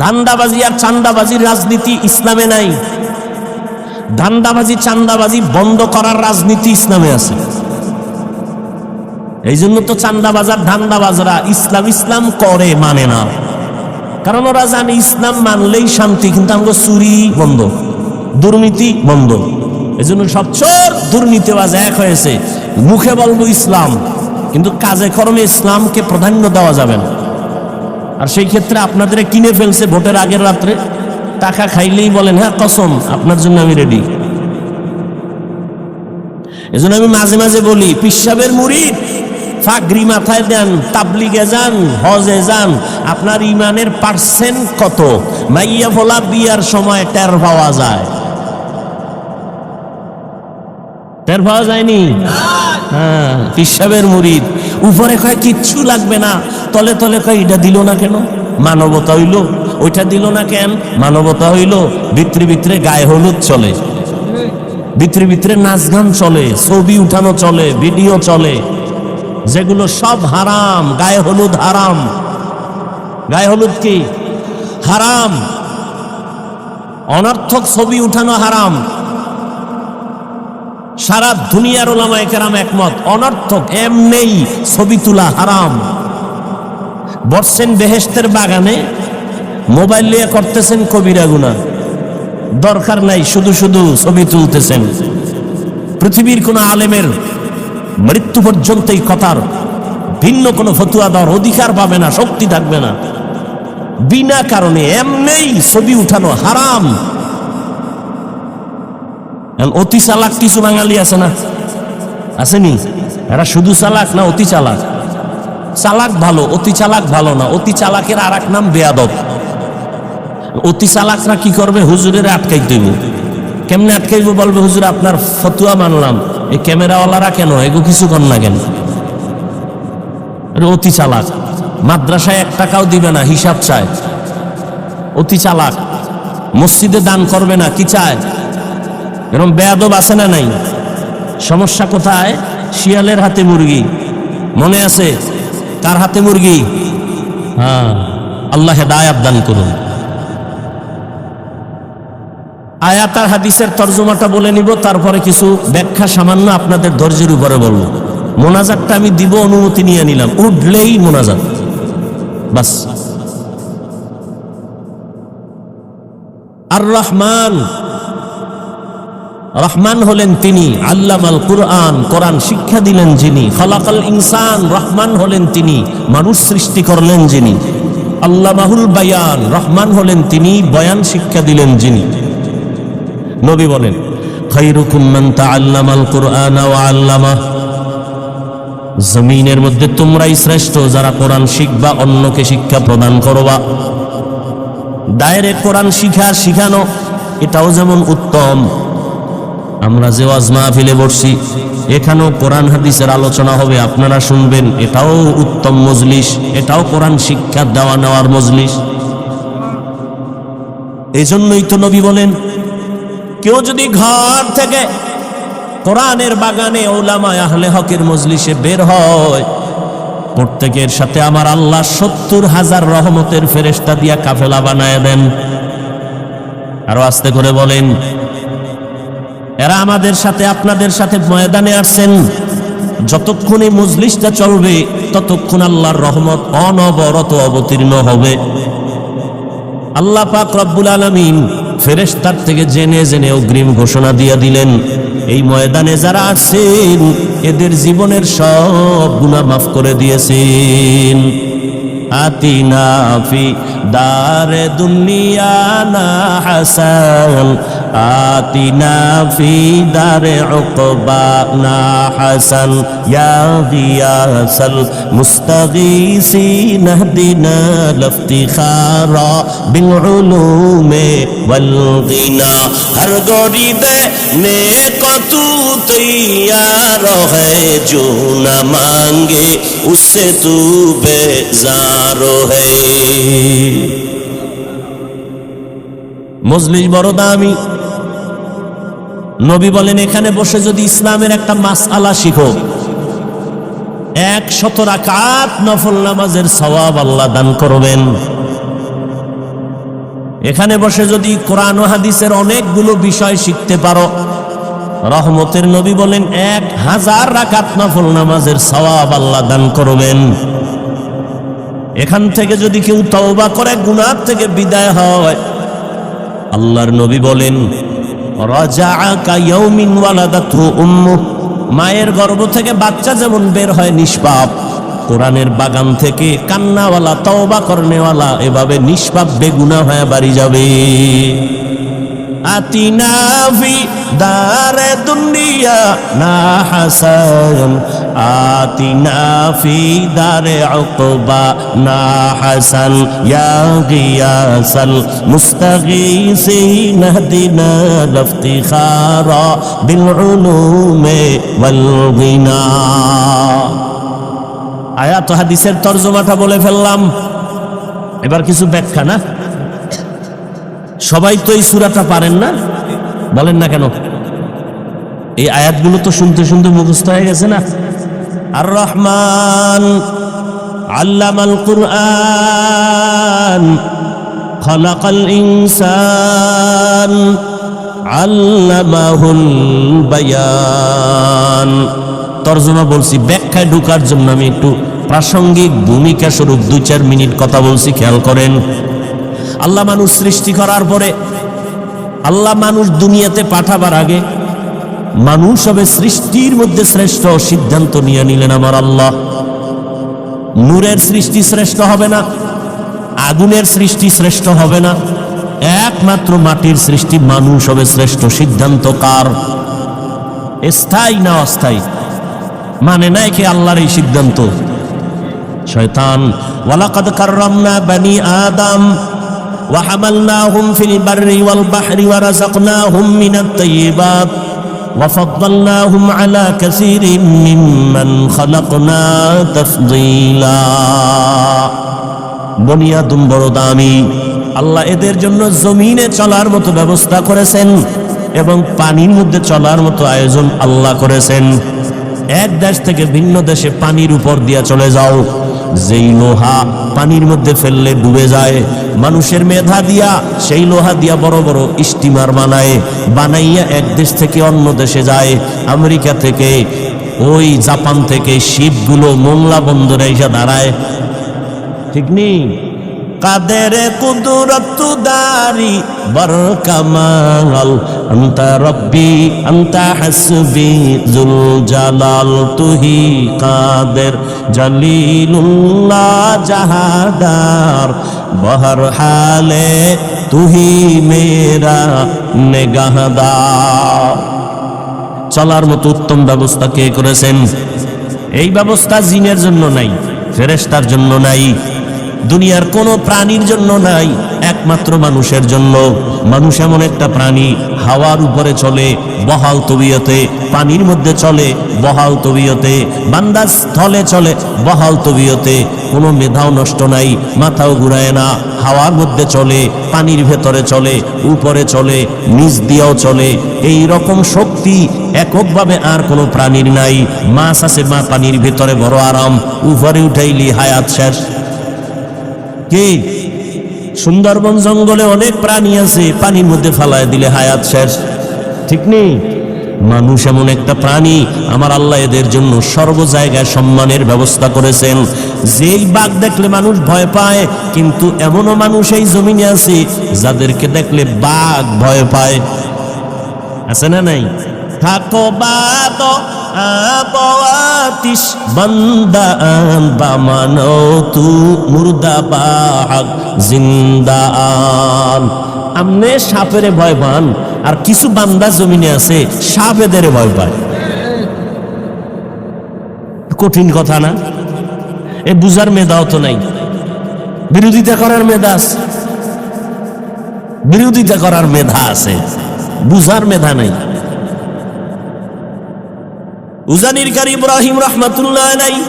ধান্দাবাজি আর চান্দাবাজির রাজনীতি ইসলামে নাই। ধান্দাবাজি চান্দাবাজি বন্ধ করার রাজনীতি ইসলামে আছে। এই জন্য তো চান্দাবাজার ধান্দাবাজরা ইসলাম করে মানে না, কারণ ওরা জানে ইসলাম মানলেই শান্তি, কিন্তু আমাকে চুরি বন্ধ, দুর্নীতি বন্ধ। এই জন্য সব চোর দুর্নীতিবাজ এক হয়েছে। মুখে বলবো ইসলাম, কিন্তু কাজে কর্মে ইসলামকে প্রাধান্য দেওয়া যাবে না। আর সেই ক্ষেত্রে আপনাদের কিনে ফেলছে ভোটের আগের রাত্রে, টাকা খাইলেই বলেন হ্যাঁ কসম আপনার জন্য আমি রেডি। এজন্য আমি মাঝে মাঝে বলি, পিসাবের মুরিদ ফাগরি মাথায় দেন, তাবলিগে যান, হজে যান, আপনার ইমানের পার্সেন্ট কত? মাইয়া ফোলা বিয়ার সময় টের পাওয়া যায়, টের পাওয়া যায়নি? হ্যাঁ, পিসাবের মুরিদ উপরে কয় কিচ্ছু লাগবে না, তলে তলে কয় এটা দিল না কেন, মানবতা হইল, ওইটা দিল না কেন, মানবতা হইল। ভিতরে ভিতরে গায়ে হলুদ চলে, ভিতরে ভিতরে নাচ গান চলে, ছবি উঠানো চলে, ভিডিও চলে, যেগুলো সব হারাম। গায়ে হলুদ হারাম। গায়ে হলুদ কি হারাম? অনর্থক ছবি উঠানো হারাম। সারা দুনিয়ার উলামায়ে কেরাম একমত, অনর্থক এমনেই ছবি তোলা হারাম। বসছেন বেহেশতের বাগানে, মোবাইল নিয়ে করতেছেন কবিরা গুনাহ, দরকার নাই, শুধু শুধু ছবি তুলতেছেন। পৃথিবীর কোন আলেমের মৃত্যু পর্যন্ত এই কথার ভিন্ন কোনো ফতুয়া দেওয়ার অধিকার পাবে না, শক্তি থাকবে না। বিনা কারণে এমনেই ছবি উঠানো হারাম। অতি চালাক কিছু বাঙালি আছে না, আসেনি? এরা শুধু চালাক না অতি চালাক? চালাক ভালো, অতি চালাক ভালো না। অতি চালাকের আর এক নাম বেয়াদব। অতি চালাকরা কি করবে? হুজুরের আটকাই দেব। কেমনে আটকাইব? বলবে হুজুর আপনার ফতুয়া মানলাম, এই ক্যামেরাওয়ালারা কেন এগো কিছু কর না কেন? অতি চালাক। মাদ্রাসায় 1 টাকাও দিবে না, হিসাব চায়। অতি চালাক। মসজিদে দান করবে না, কি চায়? এরকম বেয়াদব আছে না নাই? সমস্যা কোথায়? শিয়ালের হাতে মুরগি, মনে আছে? কার হাতে মুরগি? হ্যাঁ, আল্লাহ হেদায়েত দান করুন। আয়াত আর হাদিসের তরজমাটা বলে নিব, তারপরে কিছু ব্যাখ্যা সামান্য আপনাদের ধৈর্যের উপরে বলবো। মোনাজাতটা আমি দিব, অনুমতি নিয়ে নিলাম, উঠলেই মোনাজাত বাস। আর রহমান, রহমান হলেন তিনি, আল্লামাল কুরআন, কোরআন শিক্ষা দিলেন যিনি। খালাকাল ইনসান, রহমান হলেন তিনি, মানুষ সৃষ্টি করলেন যিনি। আল্লামাহুল বায়ান, রহমান হলেন তিনি, বয়ান শিক্ষা দিলেন যিনি। নবী বলেন, খায়রুকুম মান তাআল্লামাল কুরআন ওয়া আল্লামা, জমিনের মধ্যে তোমরাই শ্রেষ্ঠ যারা কোরআন শিখবা, অন্যকে শিক্ষা প্রদান করবা। ডাইরেক্ট কোরআন শিখানো, এটাও যেমন উত্তম। আমরা যে ওয়াজ মাহফিলে বসছি, এখানেও কোরআন হাদিসের আলোচনা হবে, আপনারা শুনবেন, এটাও উত্তম মজলিস, এটাও কোরআন শিক্ষা দেওয়া নেওয়ার মজলিস। এই জন্যই তো নবী বলেন, কেউ যদি ঘর থেকে কোরআনের বাগানে উলামায়ে আহলে হকের মজলিসে বের হয়, প্রত্যেকের সাথে আমার আল্লাহ 70,000 রহমতের ফেরেশতা দিয়া কাফেলা বানায় দেন। আরো আস্তে করে বলেন, এরা আমাদের সাথে আপনাদের সাথে ময়দানে আসছেন, যতক্ষণ এই মজলিসটা চলবে ততক্ষণ আল্লাহর রহমত অনবরত অবতীর্ণ হবে। আল্লাহ পাক রব্বুল আলামিন ফেরেশতার থেকে জেনে জেনে অগ্রিম ঘোষণা দিয়ে দিলেন, এই ময়দানে যারা আসছেন এদের জীবনের সব গুনাহ মাফ করে দিয়েছেন। আতিনা ফি দারে দুনিয়ানা হাসান آتنا في دار عقبانا حسن يا غياث المستغيثين اهدنا لافتخارا بالعلوم والغنى ہر گوڑی دینے کو تو تیار ہے جو نہ مانگے اس سے تو بیزار ہے মজলিস বড় দামি নবী বলেন এখানে বসে যদি ইসলামের একটা মাসআলা শিখো 100 রাকাত নফল নামাজের সওয়াব আল্লাহ দান করবেন এখানে বসে যদি কোরআন ও হাদিসের অনেকগুলো বিষয় শিখতে পারো রহমতের নবী বলেন 1000 রাকাত নফল নামাজের সওয়াব আল্লাহ দান করবেন এখান থেকে যদি কেউ তওবা করে গুনাহ থেকে বিদায় হয় আল্লাহর নবী বলেন রাজাআ কায়াউমিন ওয়ালাদাতহু উম্মুহু মায়ের গর্ভ থেকে বাচ্চা যেমন বের হয় নিষ্পাপ কোরআনের বাগান থেকে কান্নাওয়ালা তওবা করনেওয়ালা এভাবে নিষ্পাপ বেগুনাহ হয়ে বাড়ি যাবে আতিনা ফি দারে দুনিয়া না হাসান আতিনা ফি দারে উকবা না হাসান ইয়া গিয়াসাল মুস্তাগীসিন ইহদিনা লাফতিখারা বিল উলুমি ওয়াল গিনা আয়াত হাদিসের তরজমাটা বলে ফেললাম এবার কিছু ব্যাখ্যা না সবাই তো এই সূরাটা পারেন না বলেন না কেন এই আয়াতগুলো তো শুনতে শুনতে মুখস্থ হয়ে গেছে না আর রহমান আল্লামাল কুরআন খালাকাল ইনসান আল্লামাহুল বায়ান তরজমা বলছি ব্যাখ্যায় ঢোকার জন্য আমি একটু প্রাসঙ্গিক ভূমিকা স্বরূপ 2-4 মিনিট কথা বলছি খেয়াল করেন আল্লাহ মানুষ সৃষ্টি করার পরে আল্লাহ মানুষ দুনিয়াতে পাঠাবার আগে মানুষ হবে সৃষ্টির মধ্যে শ্রেষ্ঠ সিদ্ধান্ত নিয়ে নিলেন আমার আল্লাহ নূরের সৃষ্টি শ্রেষ্ঠ হবে না আগুনের সৃষ্টি শ্রেষ্ঠ হবে না একমাত্র মাটির সৃষ্টি মানুষ হবে শ্রেষ্ঠ সিদ্ধান্ত কার স্থায়ী না অস্থায়ী মানে নাই কি আল্লাহর এই সিদ্ধান্ত শয়তান ওয়ালাকাদ কাররামনা বানি আদম وحملناهم في البر والبحر ورزقناهم من الطيبات وفضلناهم على كثير ممن خلقنا تفضيلا বনি আদম বড় দামি আল্লাহ এদের জন্য জমিনে চলার মতো ব্যবস্থা করেছেন এবং পানির মধ্যে চলার মতো আয়োজন আল্লাহ করেছেন এক দেশ থেকে ভিন্ন দেশে পানির উপর দিয়া চলে যাও যেই লোহা পানির মধ্যে ফেললে ডুবে যায় মানুষের মেধা দিয়া সেই লোহা দিয়া বড় বড় স্টিমার বানাইয়া এক দেশ থেকে অন্য দেশে যায় আমেরিকা থেকে ওই জাপান থেকে শিপগুলো মোংলা বন্দরে এসে দাঁড়ায় ঠিক নেই কাদের কুদরত দারি বরকামাল আনতা রব্বি আনতা হাসবি জুল জালাল তুহি কাদের জলিলুল্লাহ জাহাদার বহর হালে তুহি মেরা নিগাহদার চলার মতো উত্তম ব্যবস্থা কে করেছেন এই ব্যবস্থা জিনের জন্য নাই ফেরেশতার জন্য নাই দুনিয়ার কোনো প্রাণীর জন্য নাই একমাত্র মানুষের জন্য মানুষ এমন একটা প্রাণী হাওয়ার উপরে চলে বহাল তবিয়তে পানির মধ্যে চলে বহাল তবিয়তে বান্দা স্থলে চলে বহাল তবিয়তে কোনো মেধাও নষ্ট নাই মাথাও ঘুরায় না হাওয়ার মধ্যে চলে পানির ভেতরে চলে উপরে চলে নিচ দিয়েও চলে এই রকম শক্তি এককভাবে আর কোনো প্রাণীর নাই মাছ আছে মা পানির ভেতরে বড় আরাম উপরে উঠাইলি হায়াত শেষ কি সুন্দরবন জঙ্গলে অনেক প্রাণী আছে পানির মধ্যে ফালায় দিলে হায়াত শেষ ঠিক নেই মানুষ এমন একটা প্রাণী আমার আল্লাহ এদের জন্য সর্ব জায়গায় সম্মানের ব্যবস্থা করেছেন যেই বাঘ দেখলে মানুষ ভয় পায় কিন্তু এমনও মানুষ এই জমিনে আছে যাদেরকে দেখলে বাঘ ভয় পায় আছে না নাই থাকো বাদ আতিশ বান্দান বামানো তু মুর্দা বাগ জিন্দান আমনে সাপেরে ভয় পান, আর কিছু বান্দা জমিনে আছে সাপেদের ভয় পায়। কঠিন কথা না? এ বুঝার মেধাও তো নাই, বিরোধিতা করার মেধা আছে, বিরোধিতা করার মেধা আছে, বুঝার মেধা নাই। উজানির কারি ইব্রাহিম রহমাতুল্লাহ আলাইহি,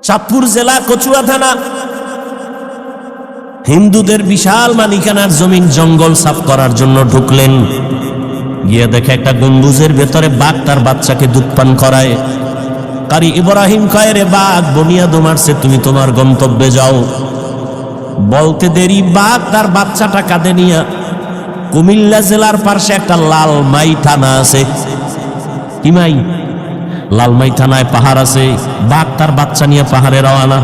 চাঁদপুর জেলা কচুয়া থানা, হিন্দুদের বিশাল মালিকানার জমিন জঙ্গল সাফ করার জন্য ঢুকলেন। গিয়ে দেখে একটা গম্বুজের ভেতরে বাঘ তার বাচ্চাকে দুধ পান করায়। কারি ইব্রাহিম কয়, রে বাঘ বনিয়াদ মারছে, তুমি তোমার গন্তব্যে যাও। বলতে দেরি বাঘ তার বাচ্চাটা কাঁধে নিয়ে কুমিল্লা জেলার পাশে একটা লালমাই থানা আছে। কি মাই? লালমাই থানায় পাহাড় আছে। বাঘ তার বাচ্চা নিয়ে পাহাড়ে রওনা।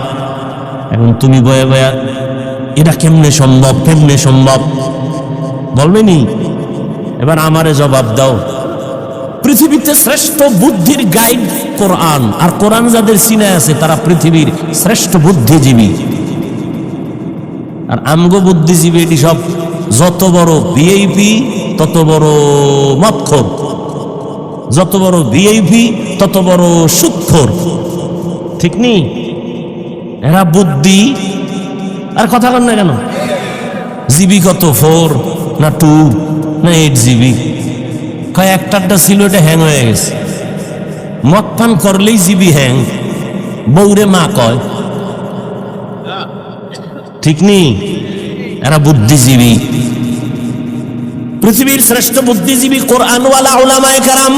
এখন তুমি বয়ে বয়া এটা কেমনে সম্ভব, কেমনে সম্ভব বলবেনি? এবার আমারে জবাব দাও। পৃথিবীতে শ্রেষ্ঠ বুদ্ধির গাইড কোরআন, আর কোরআন যাদের সিনায় আছে তারা পৃথিবীর শ্রেষ্ঠ বুদ্ধিজীবী। আর আমগো বুদ্ধিজীবী এটি সব যত বড় ভিআইপি তত বড় মদখোর, যত বড় ভিআইপি তত বড় সুদখোর। ঠিক নি? এরা বুদ্ধি আর কথা বল না কেন? জিবি কত 4 না 2 না 8 জিবি? কয় একটা ছিল, এটা হ্যাং হয়ে গেছে। মদ পান করলেই জিবি হ্যাং, বৌরে মা কয়। ঠিক নি? এরা বুদ্ধিজীবী। পৃথিবীর শ্রেষ্ঠ বুদ্ধিজীবী কোরআনওয়ালা উলামায়ে কেরাম।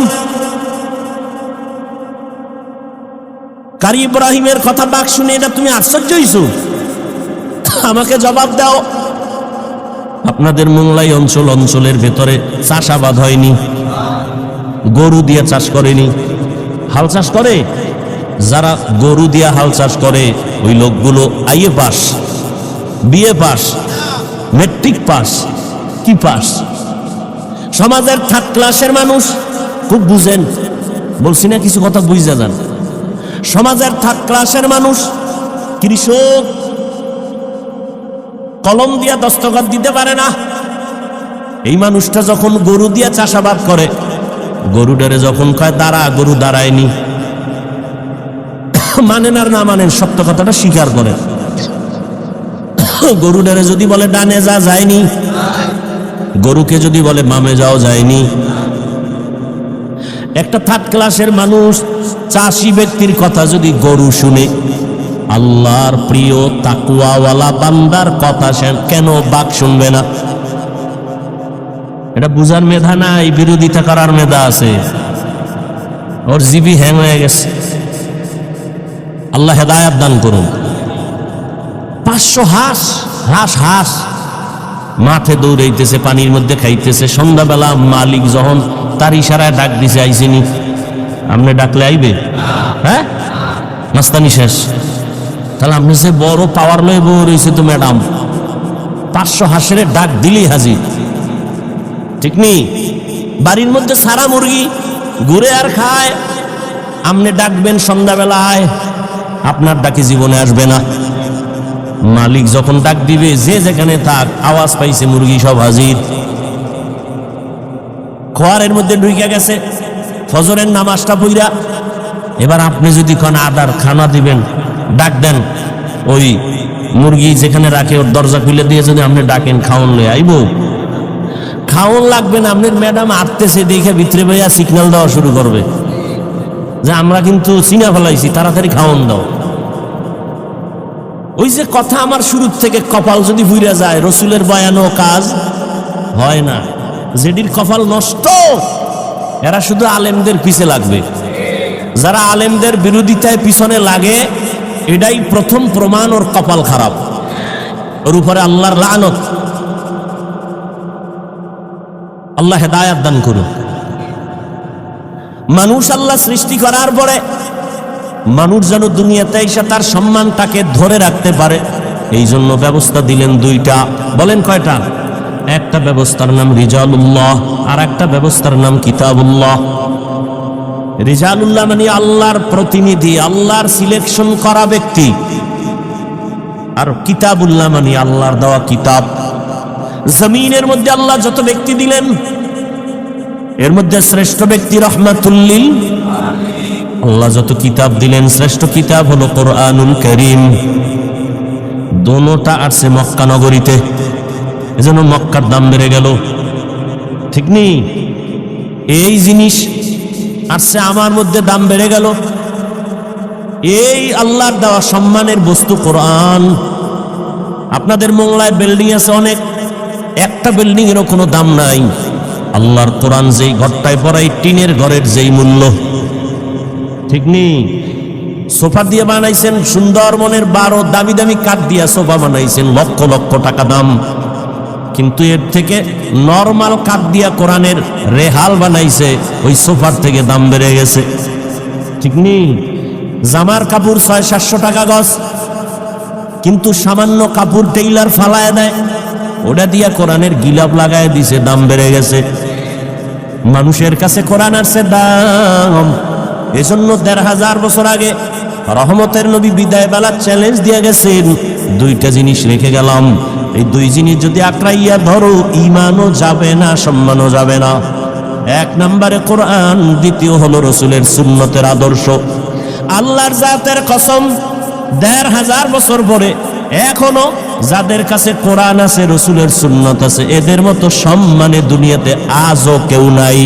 কারি ইব্রাহিমের কথা বাক শুনে এটা তুমি আশ্চর্য হইছো? আমাকে জবাব দাও। আপনাদের মোংলাই অঞ্চলের ভেতরে চাষাবাদ হয়নি? গরু দিয়ে চাষ করেনি? হাল চাষ করে? যারা গরু দিয়ে হাল চাষ করে ওই লোকগুলো IA pass, BA pass, matric pass, কি পাস? সমাজের 3rd ক্লাসের মানুষ। খুব বুঝেন, বলছি না কিছু কথা বুঝা যান। সমাজের 3rd ক্লাসের মানুষ, কৃষক, কলম দিয়া দস্তখত দিতে পারে না। এই মানুষটা যখন গরু দিয়া চাষাবাদ করে, গরুটারে যখন কয় দাঁড়া, গরু দাঁড়ায়নি। মানেন আর না মানেন, সত্য কথাটা স্বীকার করে। গরুটারে যদি বলে ডানে যা, যায়নি। গরুকে যদি বলে বামে যাও, যায়নি। একটা 3rd ক্লাসের মানুষ, চাষি ব্যক্তির কথা যদি গরু শুনে, আল্লাহর প্রিয় তাকওয়াওয়ালা বান্দার কথা কেন বাঘ শুনবে না? এটা বুঝার মেধা নাই, বিরোধিতা করার মেধা আছে। ওর জিবি হ্যাং হয়ে গেছে। আল্লাহ হেদায়াত দান করুন। 500 হাঁস মাঠে দৌড়াইতেছে, পানির মধ্যে খাইতেছে। সন্ধ্যাবেলা মালিক যখন তার ইশারায় ডাক দিছে, আইসেনি? আপনি ডাকলে আইবে? হ্যাঁ, নাস্তানি শেষ। তাহলে আপনি সে বড় পাওয়ার লয়ে বউ রয়েছে তো ম্যাডাম, 500 হাঁসের ডাক দিলেই হাজির। ঠিক নি? বাড়ির মধ্যে সারা মুরগি ঘুরে আর খায়। আপনি ডাকবেন সন্ধ্যাবেলায়, আপনার ডাকে জীবনে আসবে না। মালিক যখন ডাক দিবে, যে যেখানে থাক, আওয়াজ পাইছে, মুরগি সব হাজির। খোয়ারের মধ্যে ঢুকে গেছে, ফজরের নামাজটা পইরা। এবার আপনি যদি কোন আদার খানা দিবেন, ডাক দেন, ওই মুরগি যেখানে রাখে ওর দরজা খুলে দিয়ে যদি আপনি ডাকেন, খাওন লয়ে আইব। খাওন লাগবে না, আপনার ম্যাডাম আটতেছে দেখে ভিতরে ভাইয়া সিগন্যাল দেওয়া শুরু করবে যে আমরা কিন্তু চিনা ফেলাইছি, তাড়াতাড়ি খাওন দাও। ওই যে কথা আমার শুরুর থেকে, কপাল যদি ভুইরা যায়, রসুলের বয়ানও কাজ হয় না। যেটির কপাল নষ্ট, এরা শুধু আলেমদের পিছে লাগবে। যারা আলেমদের বিরোধিতায় পিছনে লাগে, এটাই প্রথম প্রমাণ ওর কপাল খারাপ, ওর উপরে আল্লাহর লানত। আল্লাহ হেদায়াত দান করুন। মানুষ আল্লাহ সৃষ্টি করার পরে মানুষ যেন দুনিয়াতে এসে তার সম্মানটাকে ধরে রাখতে পারে, এই জন্য ব্যবস্থা দিলেন 2টা। বলেন কয়টা? একটা ব্যবস্থার নাম রিজালুল্লাহ, আর একটা ব্যবস্থার নাম কিতাবুল্লাহ। রিজালুল্লাহ মানে আল্লাহর প্রতিনিধি, আল্লাহর সিলেকশন করা ব্যক্তি। আর কিতাবুল্লাহ মানে আল্লাহর দেওয়া কিতাব। জমিনের মধ্যে আল্লাহ যত ব্যক্তি দিলেন এর মধ্যে শ্রেষ্ঠ ব্যক্তি রাহমাতুল্লিল, আল্লাহ যত কিতাব দিলেন শ্রেষ্ঠ কিতাব হলো কোরআনুল কারীম। দোনোটা আসছে মক্কা নগরীতে, এজন্য মক্কার দাম বেড়ে গেল। ঠিক নেই? এই জিনিস আসছে আমার মধ্যে, দাম বেড়ে গেল। এই আল্লাহর দেওয়া সম্মানের বস্তু কোরআন। আপনাদের মোংলায় বিল্ডিং আছে অনেক, একটা বিল্ডিং এরও কোনো দাম নাই। আল্লাহর কোরআন যেই ঘরটায় পড়াই টিনের ঘরের যেই মূল্য, ঠিক নেই? সোফা দিয়ে বানাইছেন সুন্দরবনের 12 দামি দামি কাঠ দিয়া সোফা বানাইছেন, লক্ষ লক্ষ টাকা দাম। কিন্তু এর থেকে নরমাল কাঠ দিয়া কোরআনের রেহাল বানাইছে, ওই সোফার থেকে দাম বেড়ে গেছে। ঠিক নেই? জামার কাপড় 600-700 টাকা গজ, কিন্তু সামান্য কাপড় টেইলার ফালায় দেয়, ওটা দিয়া কোরআনের গিলাপ লাগায় দিছে, দাম বেড়ে গেছে। মানুষের কাছে কোরআন আসছে দাম। এজন্য 1500 বছর আগে রহমতের নবী বিদায় বেলা চ্যালেঞ্জ দিয়ে গেছেন, 2টা জিনিস রেখে গেলাম, এই 2 জিনিস যদি আঁকড়াইয়া ধরো ঈমানও যাবে না, সম্মানও যাবে না। 1 নম্বরে কোরআন, দ্বিতীয় হলো রসুলের সুন্নতের আদর্শ। আল্লাহর জাতের কসম, 1500 বছর পরে এখনো যাদের কাছে কোরআন আছে, রসুলের সুন্নত আছে, এদের মতো সম্মানে দুনিয়াতে আজও কেউ নাই।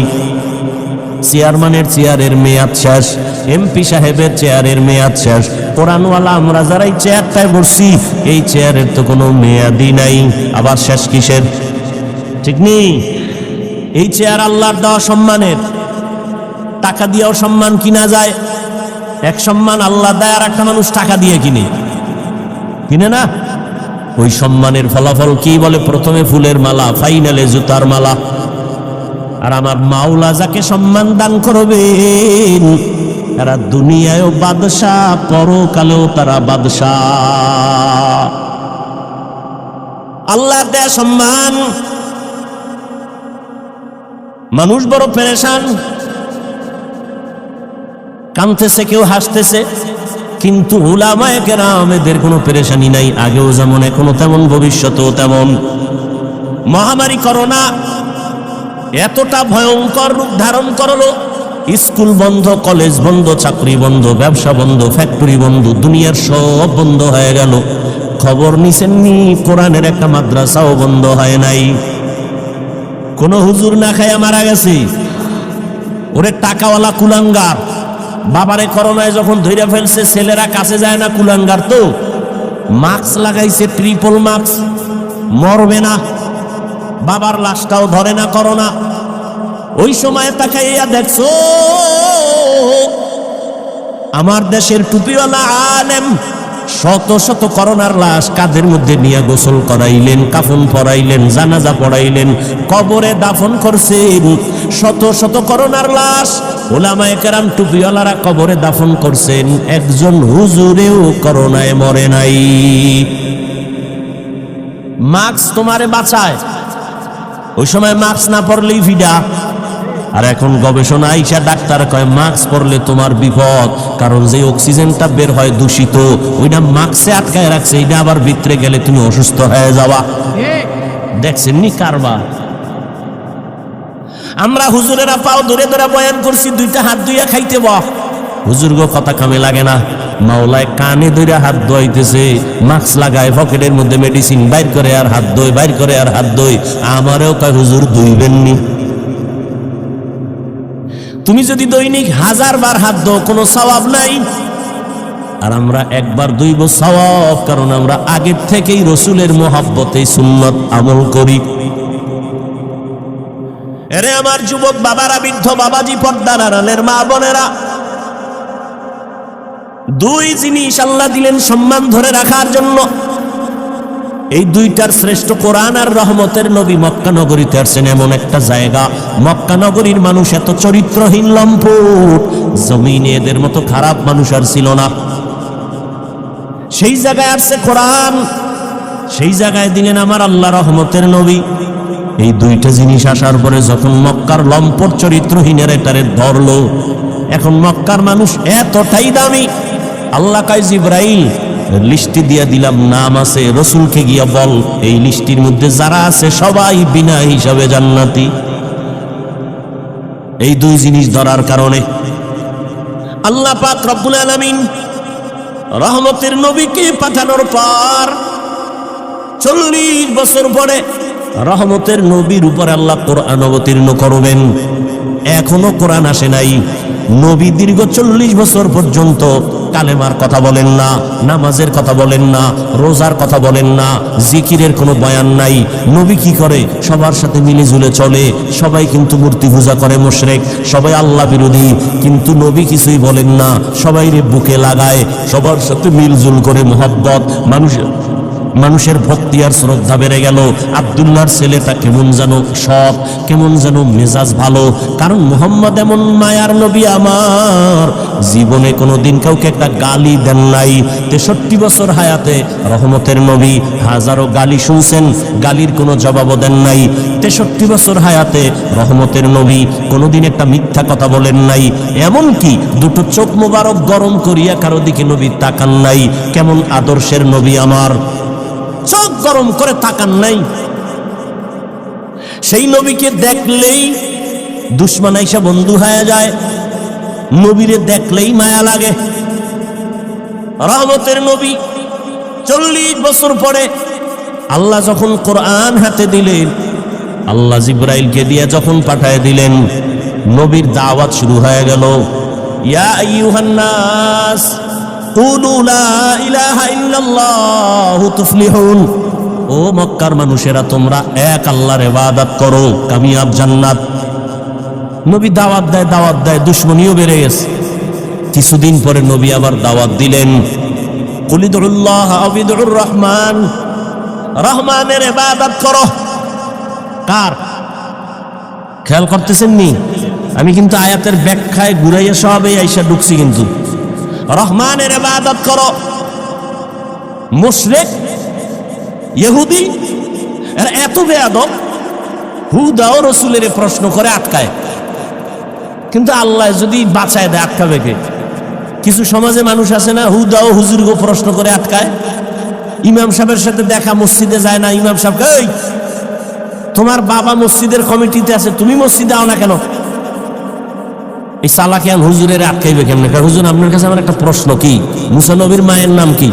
চেয়ারম্যানের চেয়ারের মেয়াদ শেষ, এমপি সাহেবের চেয়ারের মেয়াদ শেষ, কোরআনওয়ালা আমরা যারা এই চেয়ারটায় বসছি এই চেয়ারের তো কোনো মেয়াদই নাই, আবার শেষ কিসের? ঠিক নেই? এই চেয়ার আল্লাহর দেওয়া সম্মানের, টাকা দিয়েও সম্মান কিনা যায়। এক সম্মান আল্লাহ দেয়, আর একটা মানুষ টাকা দিয়ে কিনে না। ওই সম্মানের ফলাফল কি বলে? প্রথমে ফুলের মালা, ফাইনালে জুতার মালা। আর আমার মাওলা যাকে সম্মান দান করবেন তারা দুনিয়ায়ও বাদশাহ, পরকালেও তারা বাদশাহ। আল্লাহ দেয়া সম্মান। মানুষ বড় পেরেশান, কাঁদতেছে, কেউ হাসতেছে, কিন্তু উলামায়ে কেরাম এদের কোনো পেরেশানি নাই। আগেও যেমন, এখনো তেমন, ভবিষ্যতেও তেমন। মহামারী করোনা এতটা ভয়ঙ্কর রূপ ধারণ করলো, স্কুল বন্ধ, কলেজ বন্ধ, চাকরি বন্ধ, ব্যবসা বন্ধ, ফ্যাক্টরি বন্ধ, দুনিয়ার সব বন্ধ হয়ে গেল। খবর নিছেননি কোরআনের একটা মাদ্রাসাও বন্ধ হয় নাই। কোন হুজুর না খায়া মারা গেছে। ওরে টাকাওয়ালা কুলাঙ্গার, বাবারে করোনায় যখন ধইরা ফেলছে, ছেলেরা কাছে যায় না, কুলাঙ্গার তো মাস্ক লাগাইছে, ট্রিপল মাস্ক, মরবে না, বাবার লাশটাও ধরে না করোনা। ওই সময় তাকাইয়া দেখছো আমার দেশের টুপিওয়ালা আলেম শত শত করোনার লাশ কাঁধের মধ্যে নিয়ে গোসল করাইলেন, কাফন পরাইলেন, জানাজা পড়াইলেন, কবরে দাফন করছেন। শত শত করোনার লাশ উলামায়ে কেরাম টুপিওয়ালারা কবরে দাফন করছেন, একজন হুজুরেও করোনায় মরে নাই। মাস্ক তোমারে বাঁচায়, ওই সময় মাস্ক না পরলেই ভিডা। আর এখন গবেষণা আইসা ডাক্তার কয় মাস্ক পরলে তোমার বিপদ, কারণ যে অক্সিজেনটা বের হয় দূষিত, ওইটা মাস্কে আটকায় রাখছে, এটা আবার ভিতরে গেলে তুমি অসুস্থ হয়ে যাবা। দেখছেন নি কারবার? আমরা হুজুরেরা পাও ধরে ধরে বয়ান করছি, 2টা হাত ধুইয়া খাইতে বহ। হুজুর গো কথা কামে লাগে না, মাওলায় কানে ধরে হাত ধোয়াইতেছে, মাস্ক লাগায়, পকেটের মধ্যে মেডিসিন বাইর করে আর হাত ধোয়, বাইর করে আর হাত ধোয়। আমারও কয় হুজুর ধুইবেননি। তুমি যদি দৈনিক 1000 বার হাত ধো কোনো সওয়াব নাই, আর আমরা একবার ধুইব সওয়াব, কারণ আমরা আগের থেকেই রসুলের মোহাব্বতে সুন্নত আমল করি। এরে আমার যুবক বাবারা, বৃদ্ধ বাবাজি, পর্দার আড়ালের মা বোনেরা, 2 জিনিস আল্লাহ দিলেন সম্মান ধরে রাখার জন্য। এই 2টার শ্রেষ্ঠ কোরআন আর রহমতের নবী মক্কা নগরীতে আসছেন, এমন একটা জায়গা। মক্কা নগরীর মানুষ এত চরিত্রহীন, লম্পট, জমিনে এদের মতো খারাপ মানুষ আর ছিল না। সেই জায়গায় আসছে কোরআন, সেই জায়গায় দিলেন আমার আল্লাহ রহমতের নবী। এই 2টা জিনিস আসার পরে যখন মক্কার লম্পট চরিত্রহীনের এটারে ধরলো, এখন মক্কার মানুষ এতটাই দামি, আল্লাহ কয় জিবরাইল লিস্টি দিয়ে দিলাম, নাম আছে, রসুলকে গিয়া বল এই লিস্টির মধ্যে যারা আছে সবাই বিনা হিসাবে জান্নাতি। এই দুই জিনিস ধরার কারণে আল্লাহ পাক রব্বুল আলামিন রহমতের নবীকে পাঠানোর পর 40 বছর পরে রহমতের নবীর উপর আল্লাহ কোরআন অবতীর্ণ করবেন। এখনো কোরআন আসে নাই। নবী দীর্ঘ 40 বছর পর্যন্ত কালেমার কথা বলেন না, নামাজের কথা বলেন না, রোজার কথা বলেন না, জিকিরের কোনো বয়ান নাই। নবী কি করে? সবার সাথে মিলে ঝুলে চলে। সবাই কিন্তু মূর্তি পূজা করে, মুশরিক, সবাই আল্লাহ বিরোধী, কিন্তু নবী কিছুই বলেন না। সবাই রে বুকে লাগায়, সবার সাথে মিলজুল করে মোহাব্বত, মানুষের ভক্তি আর শ্রদ্ধা বেড়ে গেল। আব্দুল্লাহর ছেলেটা কেমন যেন সৎ, কেমন যেন মেজাজ ভালো, কারণ মুহাম্মদ এমন মায়ার নবী আমার, জীবনে কোনোদিন কাউকে একটা গালি দেন নাই। 63 বছর হায়াতে রহমতের নবী হাজারো গালি শুনছেন, গালির কোনো জবাবও দেন নাই। 63 বছর হায়াতে রহমতের নবী কোনোদিন একটা মিথ্যা কথা বলেন নাই। এমনকি দুটো চোখ মোবারক গরম করিয়া কারো দিকে নবী তাকান নাই। কেমন আদর্শের নবী আমার, চোখ গরম করে তাকান নাই। সেই নবীকে দেখলেই দুশমন আইসা বন্ধু হয়ে যায়, নবীরে দেখলেই মায়া লাগে। রহমতের নবী 40 বছর পরে আল্লাহ যখন কোরআন হাতে দিলেন, আল্লাহ জিবরাইলকে দিয়ে যখন পাঠায় দিলেন, নবীর দাওয়াত শুরু হয়ে গেল। ইয়া আইয়ুহান নাস কুলু লা ইলাহা ইল্লাল্লাহু তুফলিহুন। ও মক্কার মানুষেরা, তোমরা এক আল্লাহর ইবাদত করো, কামিয়াব জান্নাত। নবী দাওয়াত দেয়, দুশমনীও বেড়ে গেছে। কিছুদিন পরে নবী আবার দাওয়াত দিলেন, কুলিদুল্লাহ আবিদুর রহমান, রহমানের ইবাদত করো। কার? খেয়াল করতেছেন নি? আমি কিন্তু আয়াতের ব্যাখ্যায় ঘুরাইয়া সবে আইসা ঢুকছি, কিন্তু রহমানের ইবাদত করো। মুশরিক ইহুদি এরা এত বেয়াদব, হুদাও রসুলের প্রশ্ন করে আটকায়, কিন্তু আল্লাহ যদি বাঁচায় দেয় আটকাবে কে? কিছু সমাজে মানুষ আছে না, হুদাও হুজুরকে প্রশ্ন করে আটকায়। ইমাম সাহেবের সাথে দেখা, মসজিদে যায় না, ইমাম সাহেব এই তোমার বাবা মসজিদের কমিটিতে আছে, তুমি মসজিদে আও না কেন? এই চালাকিয়ান হুজুরের আটকাইবে কেমনে? হুজুর আপনার কাছে আমার একটা প্রশ্ন, কি মুসা নবীর মায়ের নাম কি?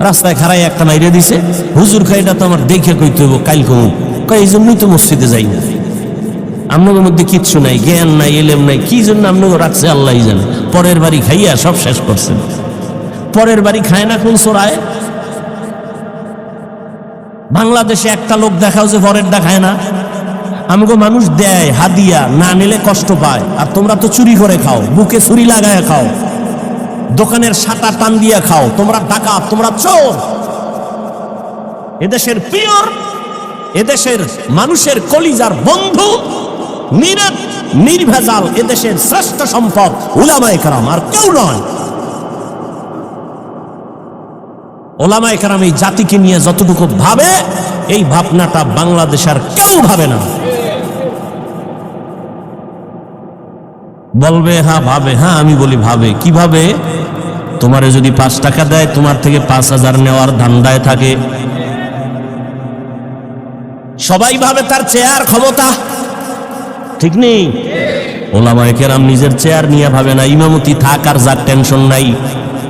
রাস্তায় খাড়াই একটা মাইরে দিছে, হুজুর খাই এটা তো আমার দেখে কইতে হইব, কাইল কমু কই, এই জন্যই তো মসজিদে যাই না। আপনাদের মধ্যে কিচ্ছু নাই, জ্ঞান নাই, এলেম নাই, কি জন্য আপনাকে রাখছে আল্লাহ জানে। পরের বাড়ি খাইয়া সব শেষ করছেন। পরের বাড়ি খায় না কোন চোরায়? বাংলাদেশে একটা লোক দেখাও যে পরেরটা খায় না। আমাকে মানুষ দেয় হাদিয়া, না নিলে কষ্ট পায়, আর তোমরা তো চুরি করে খাও, বুকে ছুরি লাগায় খাও, দোকানের সাটা টান দিয়া খাও। তোমরা ডাকাত, তোমরা চোর। এদেশের পিওর, এদেশের মানুষের কলিজার বন্ধু, নির্ভেজাল, এদেশের শ্রেষ্ঠ সম্পদ উলামায়ে কেরাম, আর কেউ নয়। উলামায়ে কেরাম এই জাতিকে নিয়ে যতটুকু ভাবে, এই ভাবনাটা বাংলাদেশ আর কেউ ভাবে না। বলবে হ্যাঁ ভাবে, হ্যাঁ আমি বলি ভাবে। কিভাবে? তোমারে যদি 5 টাকা দেয়, তোমার থেকে 5000 নেওয়ার ধান্দায় থাকে। সবাই ভাবে তার চেয়ার ক্ষমতা, ঠিক নেই? ওলামায়ে কেরাম নিজের চেয়ার নিয়ে ভাবে না। ইমামতি থাক আর যার টেনশন নাই,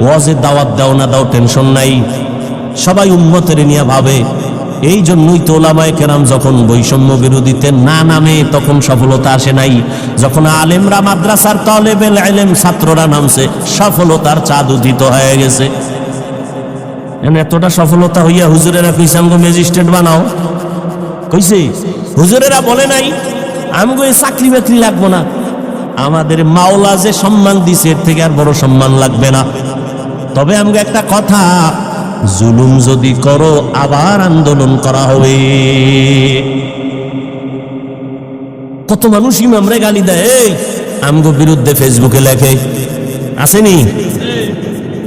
ওয়াজে দাওয়াত দাও না দাও টেনশন নাই, সবাই উম্মতের নিয়ে ভাবে। এই জন্যই তো ওলামায়ে কেরাম যখন বৈষম্য বিরোধীতে না নামে তখন সফলতা আসে নাই। যখন আলেমরা মাদ্রাসার তালেবেল ইলম ছাত্ররা নামছে, সফলতার চাঁদ উদিত হয়ে গেছে। এতটা সফলতা হইয়া হুজুরেরা কইছে আমগো ম্যাজিস্ট্রেট বানাও, কইছে? হুজুরেরা বলে নাই আমগো এই চাকরি বাকরি লাগবো না, আমাদের মাওলা যে সম্মান দিছে এর থেকে আর বড় সম্মান লাগবে না। তবে আমগো একটা কথা, জুলুম যদি করো আবার আন্দোলন করা হবে। কত মানুষ ইমামরে গালি দেয়, এই আমগো বিরুদ্ধে ফেসবুকে লেখে, আসেনি?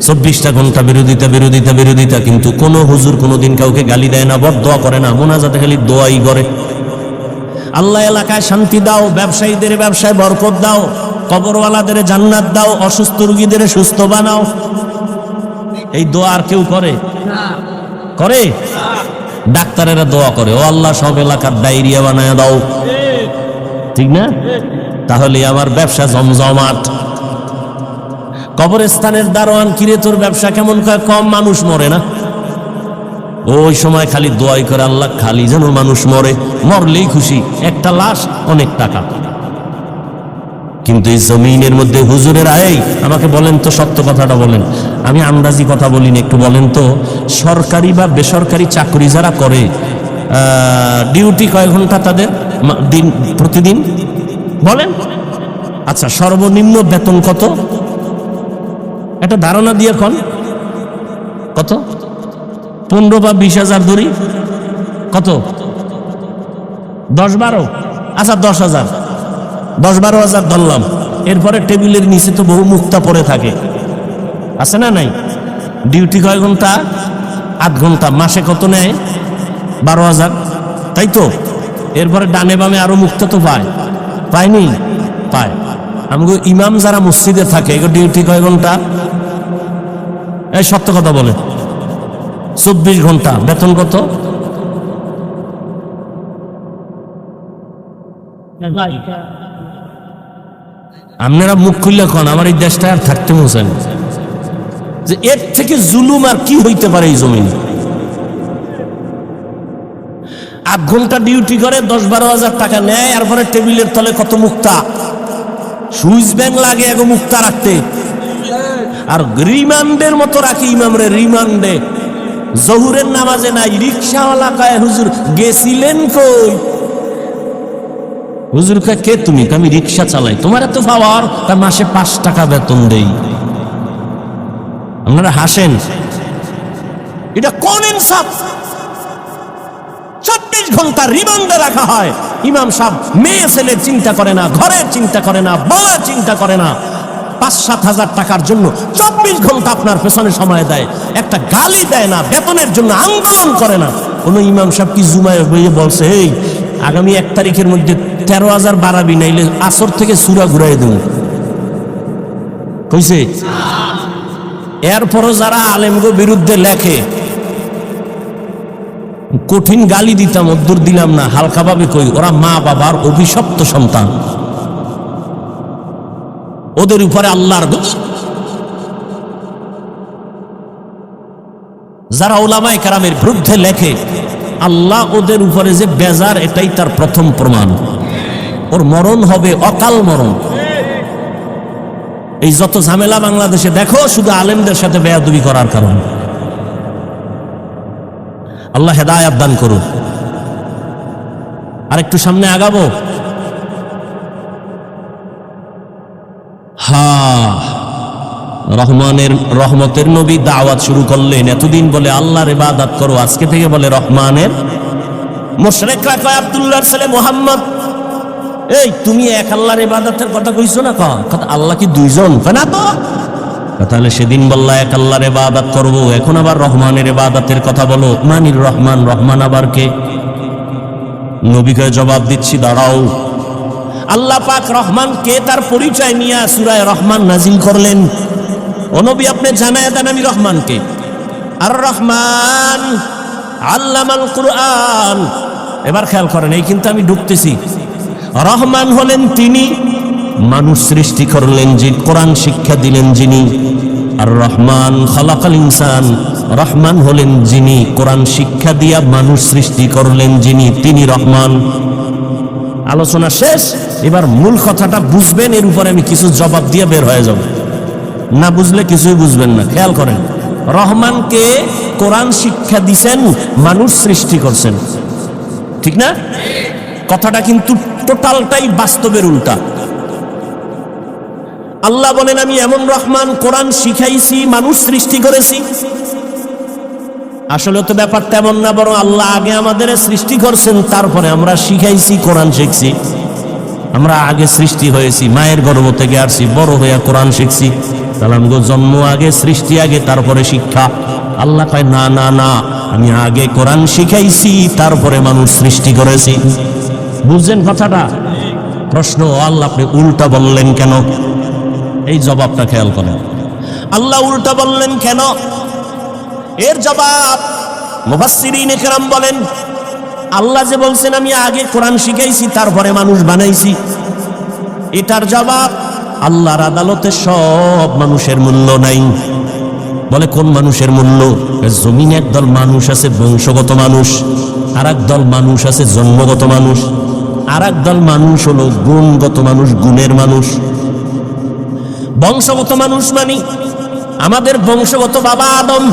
24টা ঘন্টা বিরোধিতা বিরোধিতা বিরোধিতা, কিন্তু কোন হুজুর কোনোদিন কাউকে গালি দেয় না, বদদোয়া করে না, মোনাজাতে খালি দোয়াই করে। আল্লাহ এলাকায় শান্তি দাও, ব্যবসায়ীদের ব্যবসায় বরকত দাও, কবরওয়ালাদের জান্নাত দাও, অসুস্থ রোগীদের সুস্থ বানাও। এই দোয়া আর কেউ করে? করে? ডাক্তারেরা দোয়া করে, ও আল্লাহ সব এলাকার ডায়রিয়া বানায় দাও, ঠিক না? তাহলে আমার ব্যবসা জমজমাট। কবরস্থানের দারোয়ান, কিরে তোর ব্যবসা কেমন? কম মানুষ মরে না? ওই সময় খালি দোয়াই করে, আল্লাহ খালি যেন মানুষ মরে, মরলেই খুশি, একটা লাশ অনেক টাকা। কিন্তু এই জমিনের মধ্যে হুজুরের আয়, আমাকে বলেন তো, সত্য কথাটা বলেন, আমি আন্দাজি কথা বলিনি, একটু বলেন তো, সরকারি বা বেসরকারি চাকরি যারা করে, ডিউটি কয় ঘন্টা তাদের দিন প্রতিদিন বলেন? আচ্ছা, সর্বনিম্ন বেতন কত? একটা ধারণা দিয়ে কোন কত? 15 বা 20,000 ধরি, কত? 10-12? আচ্ছা 10,000, 10-12,000 ধরলাম। এরপরে টেবিলের নিচে তো বহু মুক্তা পড়ে থাকে, আছে না নাই? ডিউটি কয় ঘন্টা? 8 ঘন্টা। মাসে কত নেয়? 12,000, তাই তো? এরপরে ডানে বামে আরো মুক্তা তো পায়, পায়নি? পায়। আমাকে ইমাম যারা মসজিদে থাকে, এগুলো ডিউটি কয় ঘন্টা? এই সত্য কথা বলে, 24 ঘন্টা। বেতন কত? আপনারা মুখ খুললে কন, আমার এই দেশটা আর থাকতে মোছেন যে এর থেকে জুলুম আর কি হইতে পারে এই জমিনে? 8 ঘন্টা ডিউটি করে 10-12,000 টাকা নেয়, এরপরে টেবিলের তলে কত মুক্তা, সুইচ ব্যাংক লাগে এগো মুক্তা রাখতে, আর রিমান্ডের মতো রাখি ইমামরে, রিমান্ডে। জহুরের নামাজে নাই, রিক্সাওয়ালা কয় হুজুর গেছিলেন কই? হুজুর কয় কে তুমি? আমি রিক্সা চালাই। তোমার এত পাওয়ার? তার মাসে 5 টাকা বেতন দেই। আপনারা হাসেন, এটা কোন ইনসাফ? 24 ঘন্টা রিমান্ডে রাখা হয়। ইমাম সাহেব মেয়ে ছেলের চিন্তা করে না, ঘরের চিন্তা করে না, বলার চিন্তা করে না, 5-7 হাজার টাকার জন্য 24 ঘন্টা আপনার পেছনে সময় দেয়, একটা গালি দেয় না, বেতনের জন্য আন্দোলন করে না। কোন ইমাম সাহেব কি জুমায় বইয়ে বলছে এই আগামী 1 তারিখের মধ্যে 13,000 বাড়াবি, নাইলে আসর থেকে সূরা ঘুরাই দেব? কইছে? এরপরও যারা আলেমগো বিরুদ্ধে লেখে, কঠিন গালি দিতাম, অদ্দুর দিলাম না, হালকাভাবে কই, ওরা মা বাবার অভিশপ্ত সন্তান, ওদের উপরে আল্লাহর। যারা উলামায়ে কেরামের বিরুদ্ধে লেখে, আল্লাহ ওদের উপরে যে বেজার, এটাই তার প্রথম প্রমাণ। ওর মরণ হবে অকাল মরণ। এই যত ঝামেলা বাংলাদেশে দেখো, শুধু আলেমদের সাথে বেয়াদবি করার কারণে। আল্লাহ হেদায়েত দান করুন। আর একটু সামনে আগাবো। রহমানের রহমতের নবী দাওয়াত শুরু করলেন। এতদিন বলে আল্লাহর ইবাদত করো, আজকে থেকে বলে রহমানের। মুশরিকরা কয় আব্দুল্লাহর ছেলে মুহাম্মদ, এই তুমি এক আল্লাহর ইবাদতের কথা কইছো না? কথা আল্লাহ কি দুইজন? না তো। তাহলে সেদিন বললা এক আল্লাহর ইবাদত করব, এখন আবার রহমানের ইবাদতের কথা বলো। মানির রহমান, রহমান আবার কে? নবীকে জবাব দিচ্ছি, দাঁড়াও। আল্লাহ পাক রহমান কে তার পরিচয় নিয়ে সূরা রহমান নাজিল করলেন। ও নবী, আপনি জানায় দেন আমি রহমান কে। আর রহমান আল্লামাল কুরআন। এবার খেয়াল করেন, এই কিন্তু আমি ঢুকতেছি। রহমান হলেন তিনি, মানুষ সৃষ্টি করলেন, যে কোরআন শিক্ষা দিলেন যিনি। আর রহমান খালাকাল ইনসান, রহমান হলেন যিনি কোরআন শিক্ষা দিয়া মানুষ সৃষ্টি করলেন, যিনি, তিনি রহমান। আলোচনা শেষ। এবার মূল কথাটা বুঝবেন, এর উপরে আমি কিছু জবাব দিয়ে বের হয়ে যাব। না বুঝলে কিছুই বুঝবেন না। খেয়াল করেন, রহমানকে কোরআন শিক্ষা দিছেন, মানুষ সৃষ্টি করছেন, ঠিক না? কথাটা কিন্তু টোটালটাই বাস্তবের উল্টা। আল্লাহ বলেন আমি এমন রহমান, কোরআন শিখাইছি, মানুষ সৃষ্টি করেছি। আসলে তো ব্যাপারটা এমন না, বরং আল্লাহ আগে আমাদের সৃষ্টি করছেন, তারপরে আমরা শিখাইছি, কোরআন শিখছি। আমরা আগে সৃষ্টি হয়েছি, মায়ের গর্ভ থেকে আসছি, বড় হইয়া কোরআন শিখছি। তাহলে আমগো জন্ম আগে, সৃষ্টি আগে, তারপরে শিক্ষা। আল্লাহ কয় না না না, আমি আগে কোরআন শিখাইছি, তারপরে মানুষ সৃষ্টি করেছি। বুঝছেন কথাটা? প্রশ্ন, আল্লাহ আপনি উল্টা বললেন কেন? এই জবাবটা খেয়াল করেন। আল্লাহ উল্টা বললেন কেন? এর জবাব মুফাসসিরিন কেরাম বলেন, আল্লাহ যে বলছেন আমি আগে কোরআন শিখাইছি তারপরে মানুষ বানাইছি, এটার জবাব আল্লাহর আদালতে সব মানুষের মূল্য নাই। বলে কোন মানুষের মূল্য? জমিনে একদল মানুষ আছে বংশগত মানুষ, আর একদল মানুষ আছে জন্মগত মানুষ, আর একদল মানুষ হলো গুণগত মানুষ, গুণের মানুষ। বংশগত মানুষ মানে আমাদের বংশগত বাবা আদম,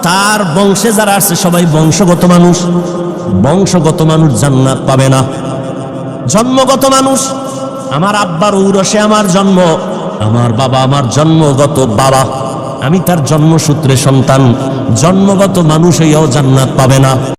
তার বংশে যারা আছে সবাই বংশগত মানুষ। বংশগত মানুষ জান্নাত পাবে না। জন্মগত মানুষ, আমার আব্বার ঔরসে আমার জন্ম, আমার বাবা আমার জন্মগত বাবা, আমি তার জন্মসূত্রে সন্তান। জন্মগত মানুষ হইয়াও জান্নাত পাবে না।